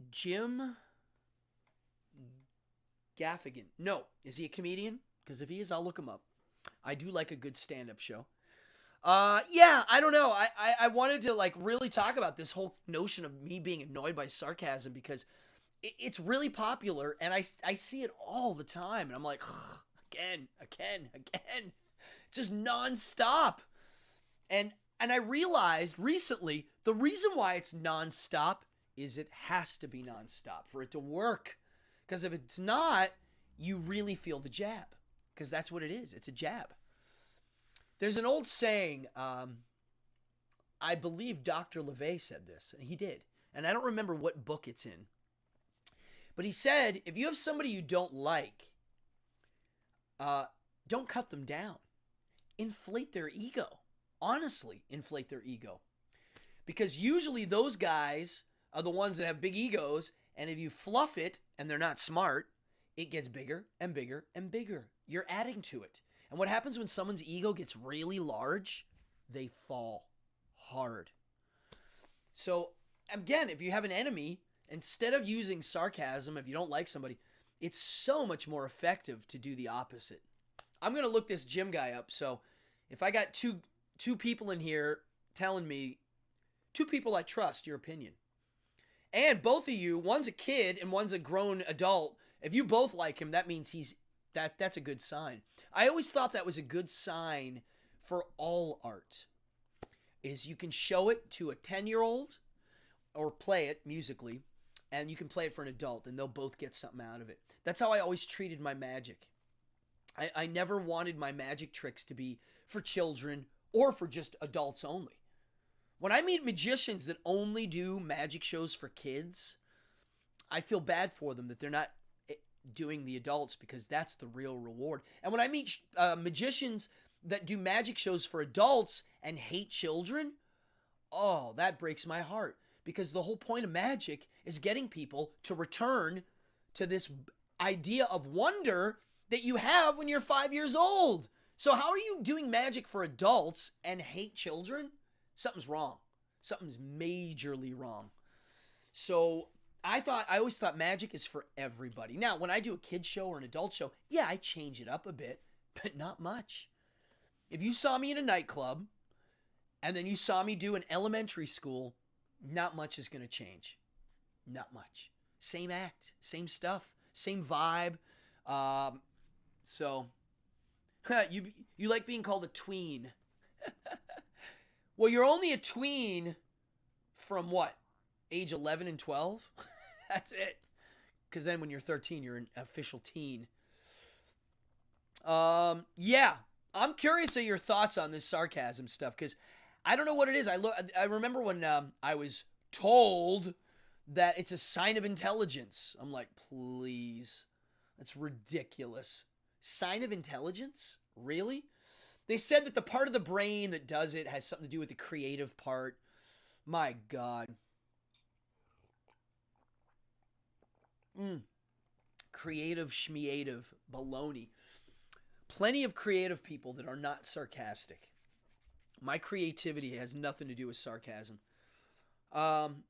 Jim Gaffigan. No. Is he a comedian? Because if he is, I'll look him up. I do like a good stand-up show. Yeah, I don't know. I wanted to like really talk about this whole notion of me being annoyed by sarcasm because it's really popular and I see it all the time and I'm like, again. It's just nonstop. And I realized recently the reason why it's nonstop is it has to be nonstop for it to work. Because if it's not, you really feel the jab. Because that's what it is. It's a jab. There's an old saying, I believe Dr. LeVay said this, and he did. And I don't remember what book it's in. But he said, if you have somebody you don't like, don't cut them down. Inflate their ego. Honestly, inflate their ego. Because usually those guys are the ones that have big egos, and if you fluff it and they're not smart, it gets bigger and bigger and bigger. You're adding to it. And what happens when someone's ego gets really large? They fall hard. So, again, if you have an enemy, instead of using sarcasm, if you don't like somebody, it's so much more effective to do the opposite. I'm going to look this Jim guy up. So, if I got two people in here telling me, two people I trust, your opinion. And both of you, one's a kid and one's a grown adult. If you both like him, that means that's a good sign. I always thought that was a good sign for all art. Is you can show it to a 10-year-old or play it musically, and you can play it for an adult, and they'll both get something out of it. That's how I always treated my magic. I never wanted my magic tricks to be for children or for just adults only. When I meet magicians that only do magic shows for kids, I feel bad for them that they're not doing the adults because that's the real reward. And when I meet magicians that do magic shows for adults and hate children, oh, that breaks my heart. Because the whole point of magic is getting people to return to this idea of wonder that you have when you're 5 years old. So how are you doing magic for adults and hate children? Something's wrong. Something's majorly wrong. So I always thought magic is for everybody. Now, when I do a kid show or an adult show, yeah, I change it up a bit, but not much. If you saw me in a nightclub and then you saw me do an elementary school, not much is going to change. Not much. Same act, same stuff, same vibe. So, you like being called a tween. Well, you're only a tween from what? Age 11 and 12? That's it. Because then when you're 13, you're an official teen. Yeah. I'm curious of your thoughts on this sarcasm stuff, because I don't know what it is. I remember when I was told that it's a sign of intelligence. I'm like, please. That's ridiculous. Sign of intelligence? Really? They said that the part of the brain that does it has something to do with the creative part. My God. Creative schmeative baloney. Plenty of creative people that are not sarcastic. My creativity has nothing to do with sarcasm. Cartoon?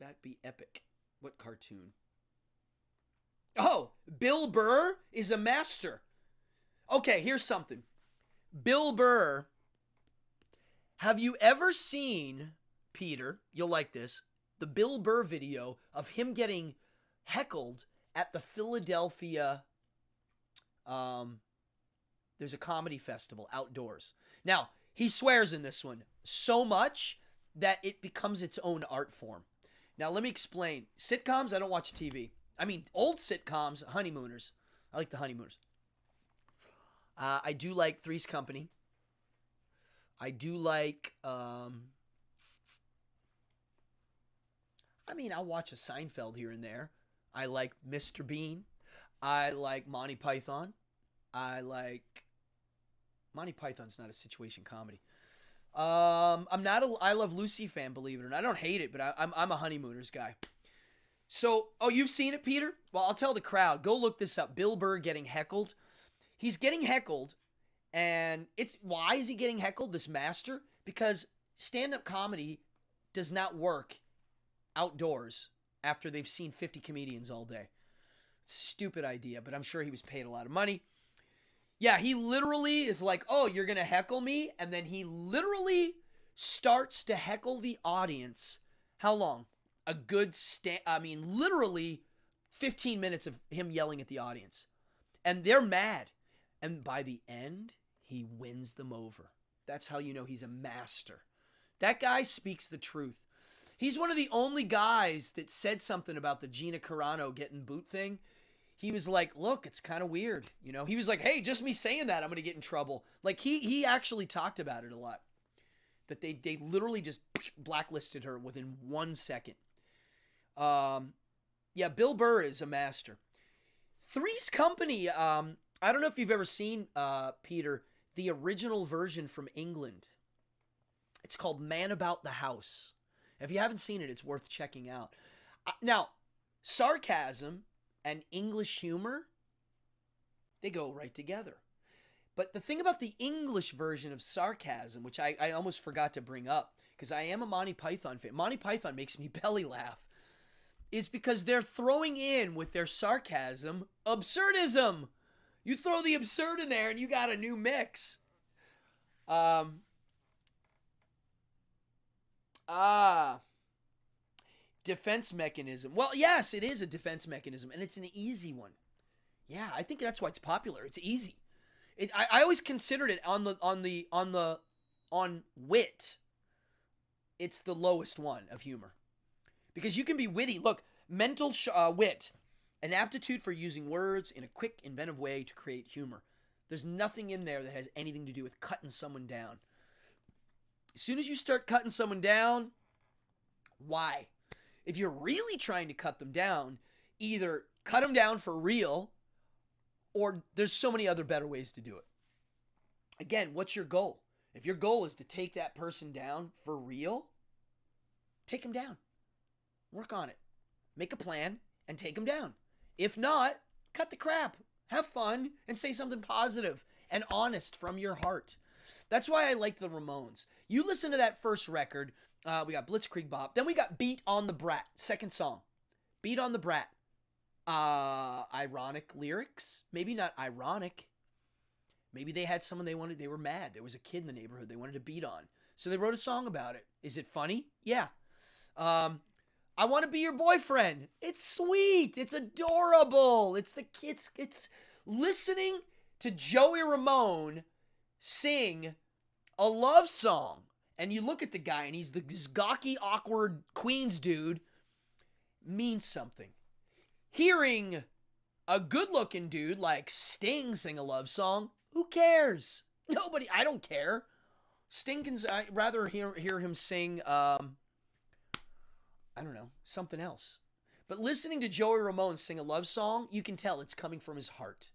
That'd be epic. What cartoon? Oh, Bill Burr is a master. Okay, here's something. Bill Burr. Have you ever seen, Peter, you'll like this, the Bill Burr video of him getting heckled at the Philadelphia, there's a comedy festival outdoors. Now, he swears in this one so much that it becomes its own art form. Now, let me explain. Sitcoms, I don't watch TV. I mean, old sitcoms, Honeymooners. I like the Honeymooners. I do like Three's Company. I do like, I'll watch a Seinfeld here and there. I like Mr. Bean. I like Monty Python. Monty Python's not a situation comedy. I'm not a I Love Lucy fan, believe it or not. I don't hate it, but I'm a Honeymooners guy. So, you've seen it, Peter? Well, I'll tell the crowd. Go look this up. Bill Burr getting heckled. He's getting heckled, and why is he getting heckled, this master? Because stand-up comedy does not work outdoors after they've seen 50 comedians all day. Stupid idea, but I'm sure he was paid a lot of money. Yeah, he literally is like, oh, you're going to heckle me? And then he literally starts to heckle the audience. How long? A good literally 15 minutes of him yelling at the audience. And they're mad. And by the end, he wins them over. That's how you know he's a master. That guy speaks the truth. He's one of the only guys that said something about the Gina Carano getting boot thing. He was like, look, it's kind of weird. You know, he was like, hey, just me saying that, I'm going to get in trouble. Like, he actually talked about it a lot. That they literally just blacklisted her within 1 second. Yeah, Bill Burr is a master. Three's Company, I don't know if you've ever seen, Peter, the original version from England. It's called Man About the House. If you haven't seen it, it's worth checking out. Now, sarcasm and English humor, they go right together. But the thing about the English version of sarcasm, which I almost forgot to bring up, because I am a Monty Python fan. Monty Python makes me belly laugh. Is because they're throwing in with their sarcasm absurdism. You throw the absurd in there and you got a new mix. Defense mechanism. Well, yes, it is a defense mechanism, and it's an easy one. Yeah, I think that's why it's popular. It's easy. I always considered it on wit. It's the lowest one of humor. Because you can be witty. Look, mental wit, an aptitude for using words in a quick, inventive way to create humor. There's nothing in there that has anything to do with cutting someone down. As soon as you start cutting someone down, why? If you're really trying to cut them down, either cut them down for real, or there's so many other better ways to do it. Again, what's your goal? If your goal is to take that person down for real, take them down. Work on it. Make a plan and take them down. If not, cut the crap. Have fun and say something positive and honest from your heart. That's why I like the Ramones. You listen to that first record. We got Blitzkrieg Bop. Then we got Beat on the Brat. Second song. Beat on the Brat. Ironic lyrics. Maybe not ironic. Maybe they had someone they were mad. There was a kid in the neighborhood they wanted to beat on. So they wrote a song about it. Is it funny? Yeah. I Want to Be Your Boyfriend. It's sweet. It's adorable. It's the kids. It's listening to Joey Ramone sing a love song. And you look at the guy and he's this gawky, awkward Queens dude. Means something. Hearing a good-looking dude like Sting sing a love song, who cares? Nobody. I don't care. Sting can. I'd rather hear him sing. I don't know, something else. But listening to Joey Ramone sing a love song, you can tell it's coming from his heart,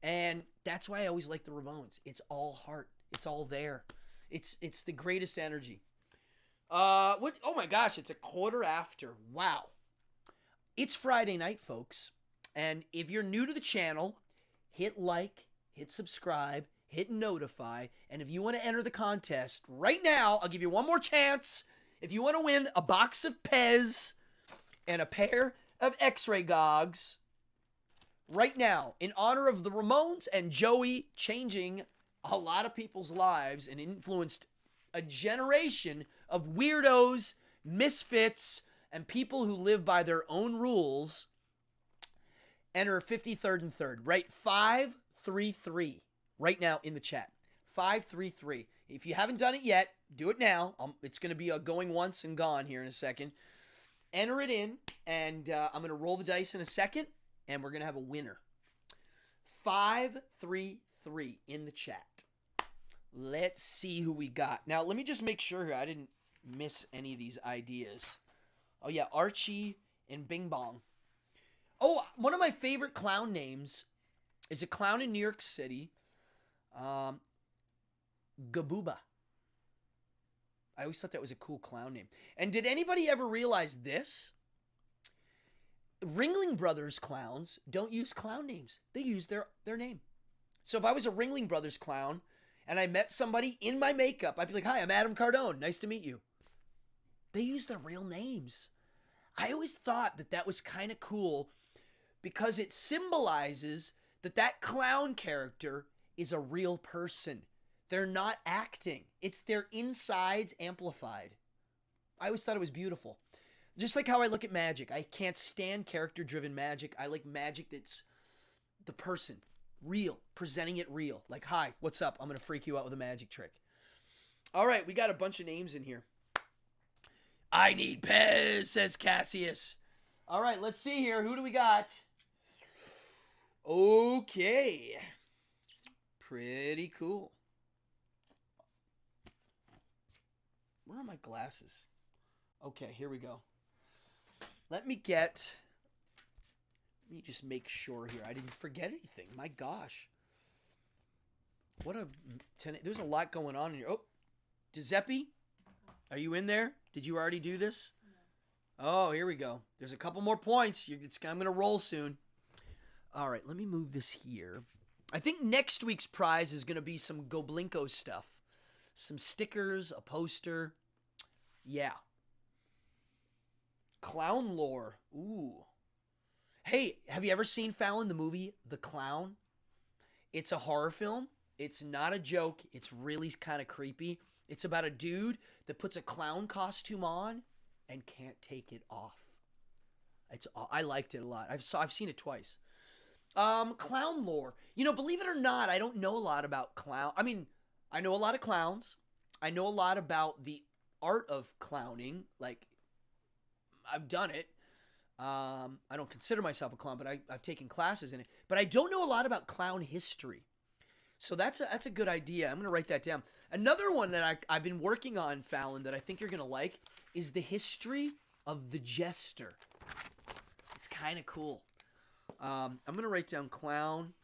and that's why I always like the Ramones. It's all heart. It's all there. It's the greatest energy. What? Oh my gosh! It's 1:15. Wow. It's Friday night, folks. And if you're new to the channel, hit like, hit subscribe, hit notify. And if you want to enter the contest right now, I'll give you one more chance. If you want to win a box of Pez and a pair of X-ray gogs right now, in honor of the Ramones and Joey changing a lot of people's lives and influenced a generation of weirdos, misfits, and people who live by their own rules, enter 53rd and 3rd. Right? 533 right now in the chat. 533. If you haven't done it yet, do it now. It's going to be a going once and gone here in a second. Enter it in, and I'm going to roll the dice in a second, and we're going to have a winner. 533 in the chat. Let's see who we got. Now, let me just make sure here I didn't miss any of these ideas. Oh, yeah, Archie and Bing Bong. Oh, one of my favorite clown names is a clown in New York City. Gabuba. I always thought that was a cool clown name. And did anybody ever realize this? Ringling Brothers clowns don't use clown names. They use their name. So if I was a Ringling Brothers clown and I met somebody in my makeup, I'd be like, "Hi, I'm Adam Cardone. Nice to meet you." They use their real names. I always thought that was kind of cool because it symbolizes that clown character is a real person. They're not acting. It's their insides amplified. I always thought it was beautiful. Just like how I look at magic. I can't stand character-driven magic. I like magic that's the person, real, presenting it real. Like, "Hi, what's up? I'm going to freak you out with a magic trick." All right, we got a bunch of names in here. I need Pez, says Cassius. All right, let's see here. Who do we got? Okay. Pretty cool. Where are my glasses? Okay, here we go. Let me just make sure here. I didn't forget anything. My gosh. There's a lot going on in here. Oh, Giuseppe, are you in there? Did you already do this? No. Oh, here we go. There's a couple more points. I'm going to roll soon. All right, let me move this here. I think next week's prize is going to be some Goblinko stuff. Some stickers, a poster. Yeah. Clown lore. Ooh. Hey, have you ever seen, Fallon, the movie The Clown? It's a horror film. It's not a joke. It's really kind of creepy. It's about a dude that puts a clown costume on and can't take it off. I liked it a lot. I've seen it twice. Clown lore. You know, believe it or not, I don't know a lot about clown. I mean, I know a lot of clowns. I know a lot about the art of clowning. Like, I've done it. I don't consider myself a clown, but I've taken classes in it. But I don't know a lot about clown history. So that's a good idea. I'm going to write that down. Another one that I've been working on, Fallon, that I think you're going to like is the history of the jester. It's kind of cool. I'm going to write down clown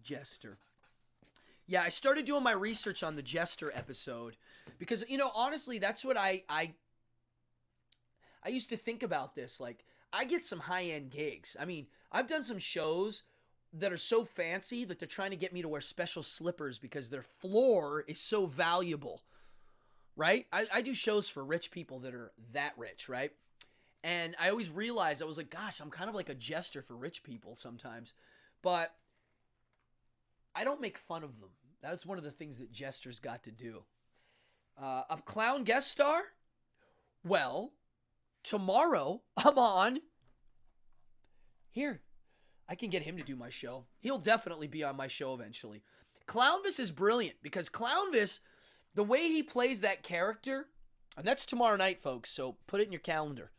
jester. Yeah, I started doing my research on the jester episode because, you know, honestly, that's what I used to think about this. Like, I get some high-end gigs. I mean, I've done some shows that are so fancy that they're trying to get me to wear special slippers because their floor is so valuable, right? I do shows for rich people that are that rich, right? And I always realized, I was like, gosh, I'm kind of like a jester for rich people sometimes. But I don't make fun of them. That's one of the things that jesters got to do. A clown guest star? Well, tomorrow I'm on. Here, I can get him to do my show. He'll definitely be on my show eventually. Clownvis is brilliant because Clownvis, the way he plays that character, and that's tomorrow night, folks, so put it in your calendar.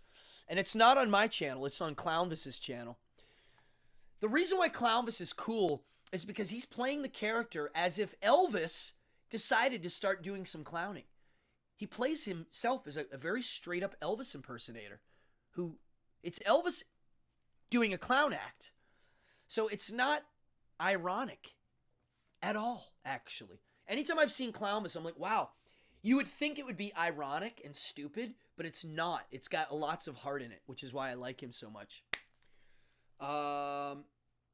And it's not on my channel, it's on Clownvis's channel. The reason why Clownvis is cool is because he's playing the character as if Elvis decided to start doing some clowning. He plays himself as a very straight up Elvis impersonator who, it's Elvis doing a clown act. So it's not ironic at all, actually. Anytime I've seen Clownvis, I'm like, wow, you would think it would be ironic and stupid, but it's not. It's got lots of heart in it, which is why I like him so much.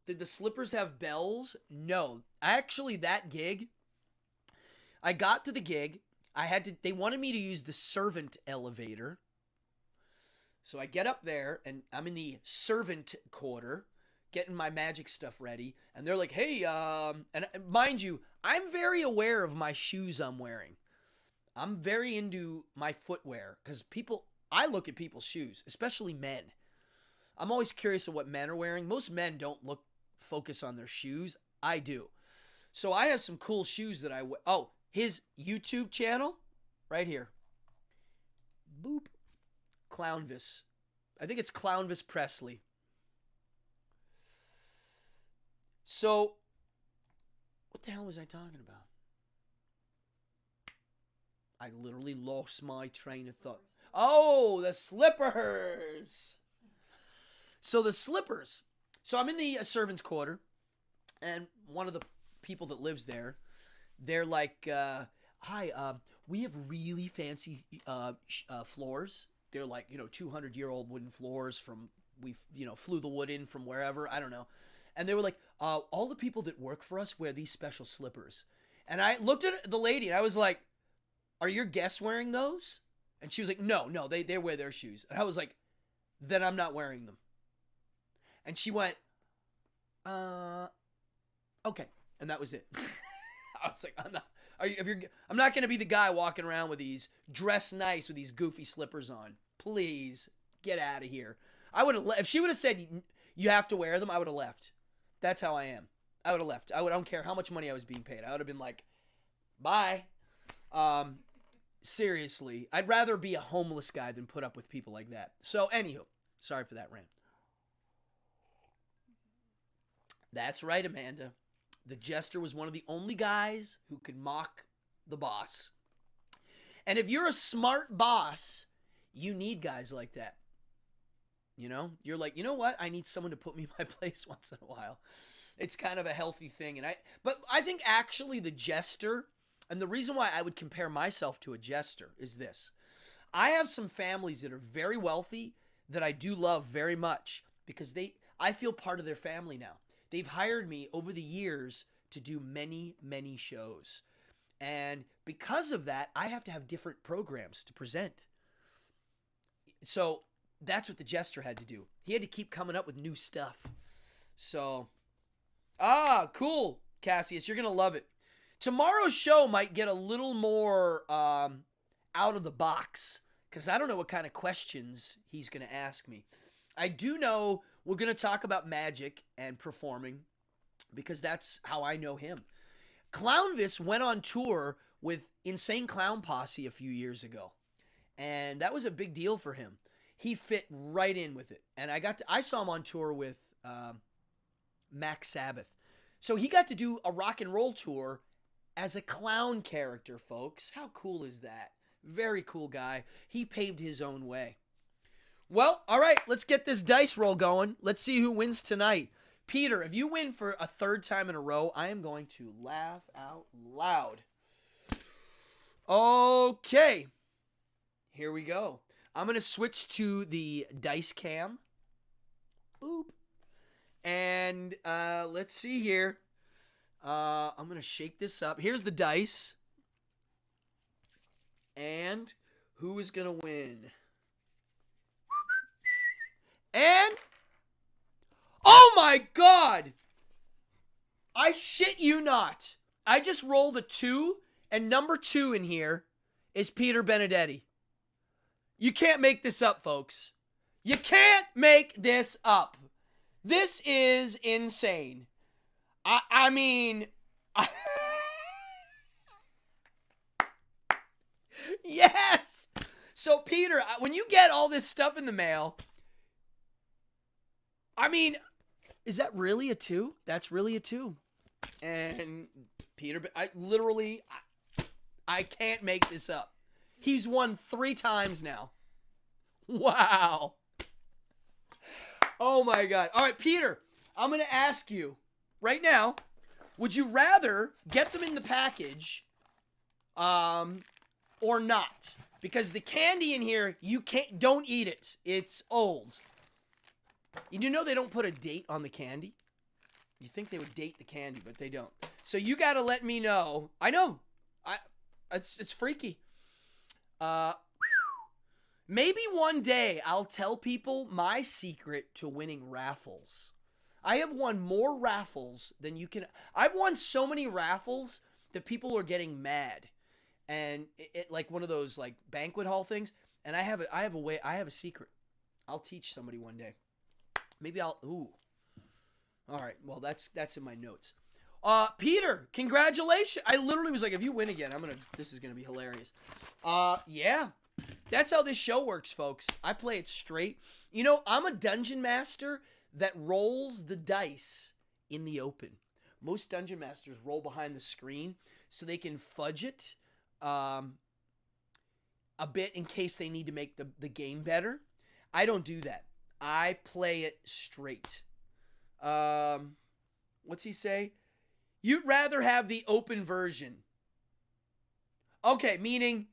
Did the slippers have bells? No. Actually, that gig, I got to the gig. They wanted me to use the servant elevator. So I get up there, and I'm in the servant quarter, getting my magic stuff ready, and they're like, hey, and mind you, I'm very aware of my shoes I'm wearing. I'm very into my footwear, because I look at people's shoes, especially men. I'm always curious of what men are wearing. Most men don't focus on their shoes. I do. So I have some cool shoes that I wear. Oh, his YouTube channel, right here. Boop. Clownvis. I think it's Clownvis Presley. So, what the hell was I talking about? I literally lost my train of thought. Oh, the slippers. So the slippers. So I'm in the servants' quarter, and one of the people that lives there, they're like, hi, we have really fancy floors. They're like, 200-year-old wooden floors we flew the wood in from wherever, I don't know. And they were like, all the people that work for us wear these special slippers. And I looked at the lady, and I was like, are your guests wearing those? And she was like, no, they wear their shoes. And I was like, then I'm not wearing them. And she went, okay. And that was it. I was like, I'm not going to be the guy walking around with these, dressed nice with these goofy slippers on. Please, get out of here. I would have if she would have said, you have to wear them, I would have left. That's how I am. I would have left. I don't care how much money I was being paid. I would have been like, bye. Seriously, I'd rather be a homeless guy than put up with people like that. So, anywho, sorry for that rant. That's right, Amanda. The jester was one of the only guys who could mock the boss. And if you're a smart boss, you need guys like that. You're like, you know what? I need someone to put me in my place once in a while. It's kind of a healthy thing. But I think actually the jester, and the reason why I would compare myself to a jester is this. I have some families that are very wealthy that I do love very much because I feel part of their family now. They've hired me over the years to do many, many shows. And because of that, I have to have different programs to present. So that's what the jester had to do. He had to keep coming up with new stuff. So, cool, Cassius. You're going to love it. Tomorrow's show might get a little more out of the box because I don't know what kind of questions he's going to ask me. I do know we're going to talk about magic and performing because that's how I know him. Clownvis went on tour with Insane Clown Posse a few years ago, and that was a big deal for him. He fit right in with it, and I saw him on tour with Max Sabbath. So he got to do a rock and roll tour as a clown character, folks. How cool is that? Very cool guy. He paved his own way. Well, all right, let's get this dice roll going. Let's see who wins tonight. Peter, if you win for a third time in a row, I am going to laugh out loud. Okay. Here we go. I'm going to switch to the dice cam. Boop. And let's see here. I'm going to shake this up. Here's the dice. And who is going to win? And, oh my God! I shit you not. I just rolled a 2, and number 2 in here is Peter Benedetti. You can't make this up, folks. You can't make this up. This is insane. I mean... Yes! So, Peter, when you get all this stuff in the mail, I mean, is that really a 2? That's really a 2. And Peter, I can't make this up. He's won 3 times now. Wow. Oh my God. All right, Peter, I'm going to ask you right now, would you rather get them in the package or not? Because the candy in here, don't eat it. It's old. You do know they don't put a date on the candy? You think they would date the candy, but they don't. So you got to let me know. I know. It's freaky. Maybe one day I'll tell people my secret to winning raffles. I have won more raffles than you can. I've won so many raffles that people are getting mad. And it like one of those like banquet hall things. And I have a secret. I'll teach somebody one day. Maybe ooh. All right. Well, that's in my notes. Peter, congratulations. I literally was like, if you win again, this is going to be hilarious. Yeah. That's how this show works, folks. I play it straight. You know, I'm a dungeon master that rolls the dice in the open. Most dungeon masters roll behind the screen so they can fudge it a bit in case they need to make the game better. I don't do that. I play it straight. What's he say? You'd rather have the open version. Okay, meaning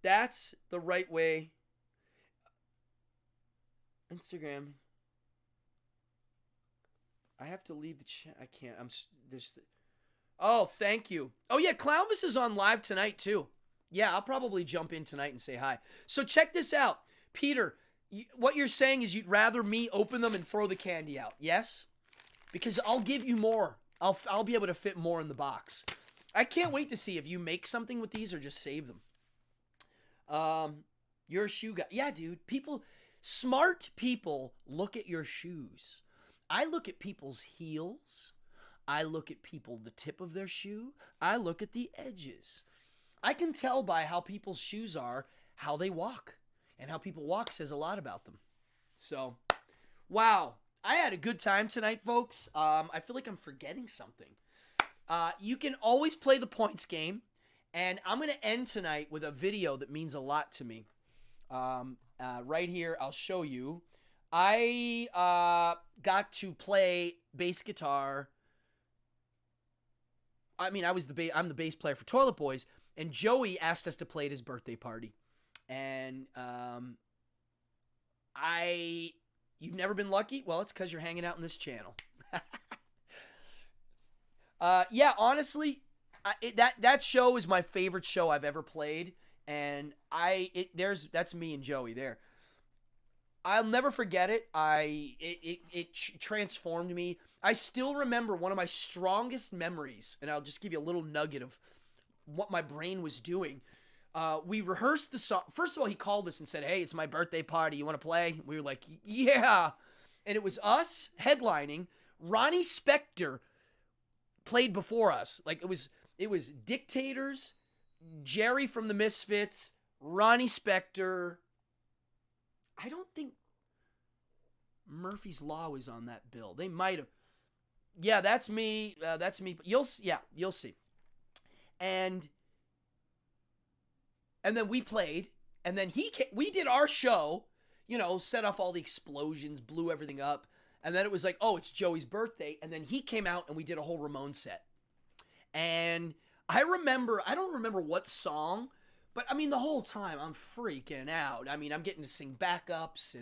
that's the right way. Instagram. I have to leave the chat. I can't. Oh, thank you. Oh yeah, Clownvis is on live tonight too. Yeah, I'll probably jump in tonight and say hi. So check this out. Peter, what you're saying is you'd rather me open them and throw the candy out. Yes? Because I'll give you more. I'll be able to fit more in the box. I can't wait to see if you make something with these or just save them. You're a shoe guy. Yeah, dude. Smart people look at your shoes. I look at people's heels. I look at the tip of their shoe. I look at the edges. I can tell by how people's shoes are, how they walk. And how people walk says a lot about them. So, wow. I had a good time tonight, folks. I feel like I'm forgetting something. You can always play the points game. And I'm going to end tonight with a video that means a lot to me. Right here, I'll show you. I got to play bass guitar. I mean, I'm the bass player for Toilet Boys. And Joey asked us to play at his birthday party. And you've never been lucky? Well, it's because you're hanging out in this channel. Yeah, honestly, that show is my favorite show I've ever played, and that's me and Joey there. I'll never forget it. It transformed me. I still remember one of my strongest memories, and I'll just give you a little nugget of what my brain was doing. We rehearsed the song. First of all, he called us and said, "Hey, it's my birthday party. You want to play?" We were like, "Yeah." And it was us headlining. Ronnie Spector played before us. Like it was Dictators, Jerry from the Misfits, Ronnie Spector. I don't think Murphy's Law was on that bill. They might have. Yeah, that's me. That's me. You'll see. And then we played, and then we did our show, set off all the explosions, blew everything up, and then it was like, oh, it's Joey's birthday, and then he came out, and we did a whole Ramone set. And I don't remember what song, but I mean, the whole time, I'm freaking out. I mean, I'm getting to sing backups,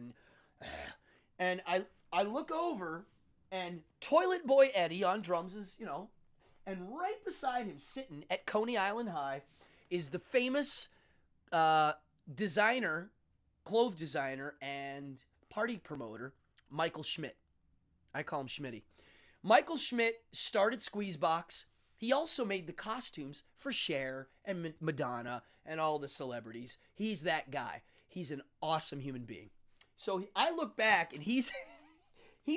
and I look over, and Toilet Boy Eddie on drums is, and right beside him, sitting at Coney Island High, is the famous clothes designer, and party promoter, Michael Schmidt. I call him Schmitty. Michael Schmidt started Squeezebox. He also made the costumes for Cher and Madonna and all the celebrities. He's that guy. He's an awesome human being. So I look back and he's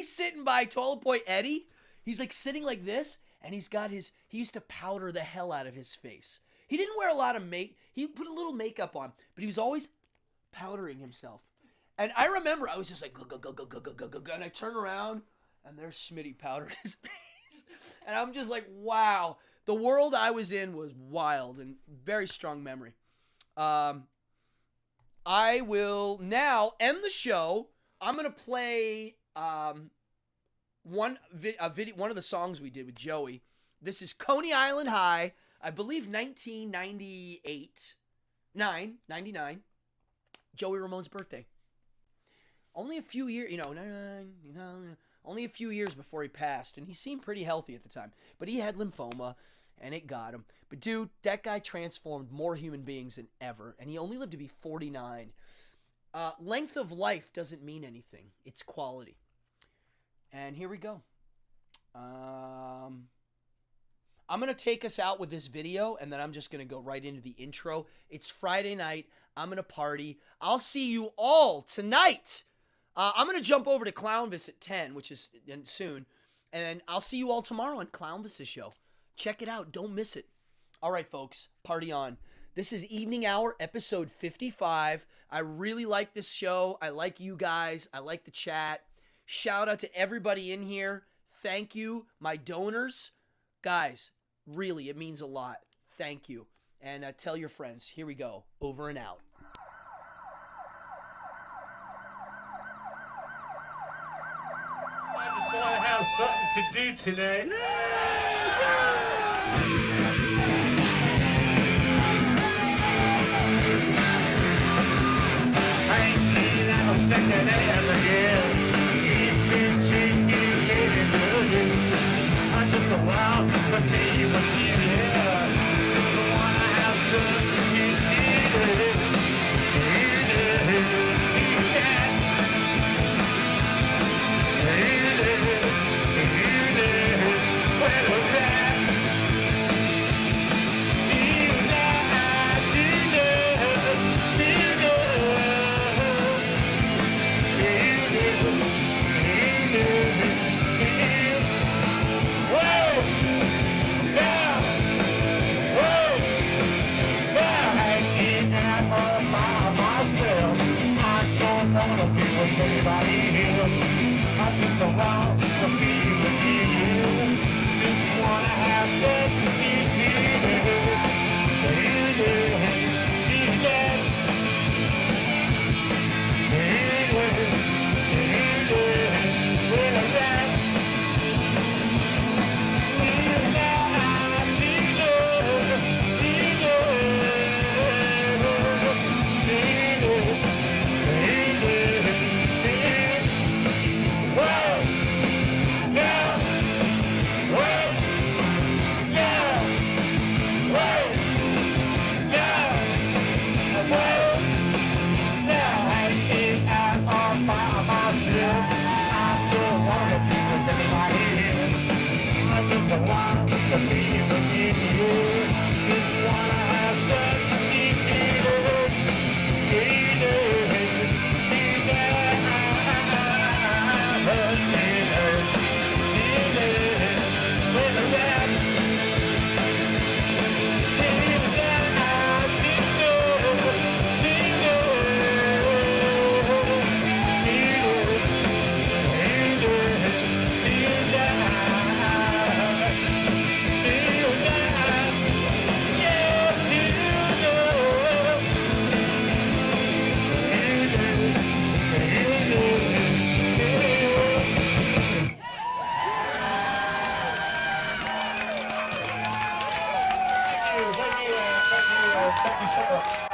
sitting by Toilet Boy Eddie. He's like sitting like this, and he used to powder the hell out of his face. He didn't wear a lot of he put a little makeup on, but he was always powdering himself. And I remember I was just like, go, and I turn around, and there's Schmitty powdered his face. And I'm just like, wow. The world I was in was wild and very strong memory. I will now end the show. I'm going to play one of the songs we did with Joey. This is Coney Island High, I believe 1998. 99. Joey Ramone's birthday. Only a few years, only a few years before he passed, and he seemed pretty healthy at the time. But he had lymphoma, and it got him. But dude, that guy transformed more human beings than ever, and he only lived to be 49. Length of life doesn't mean anything. It's quality. And here we go. I'm going to take us out with this video, and then I'm just going to go right into the intro. It's Friday night. I'm going to party. I'll see you all tonight. I'm going to jump over to Clownvis at 10, which is soon. And I'll see you all tomorrow on Clownvis's show. Check it out. Don't miss it. All right, folks. Party on. This is Evening Hour, episode 55. I really like this show. I like you guys. I like the chat. Shout out to everybody in here. Thank you. My donors. Guys, really, it means a lot. Thank you. And tell your friends. Here we go. Over and out. I just want to have something to do today. I ain't been out a second ever again. Eating chicken, getting good. I just want to be with you, yeah. Just want to have something to do. I just want to be with you. Just wanna have sex with Thank you so much.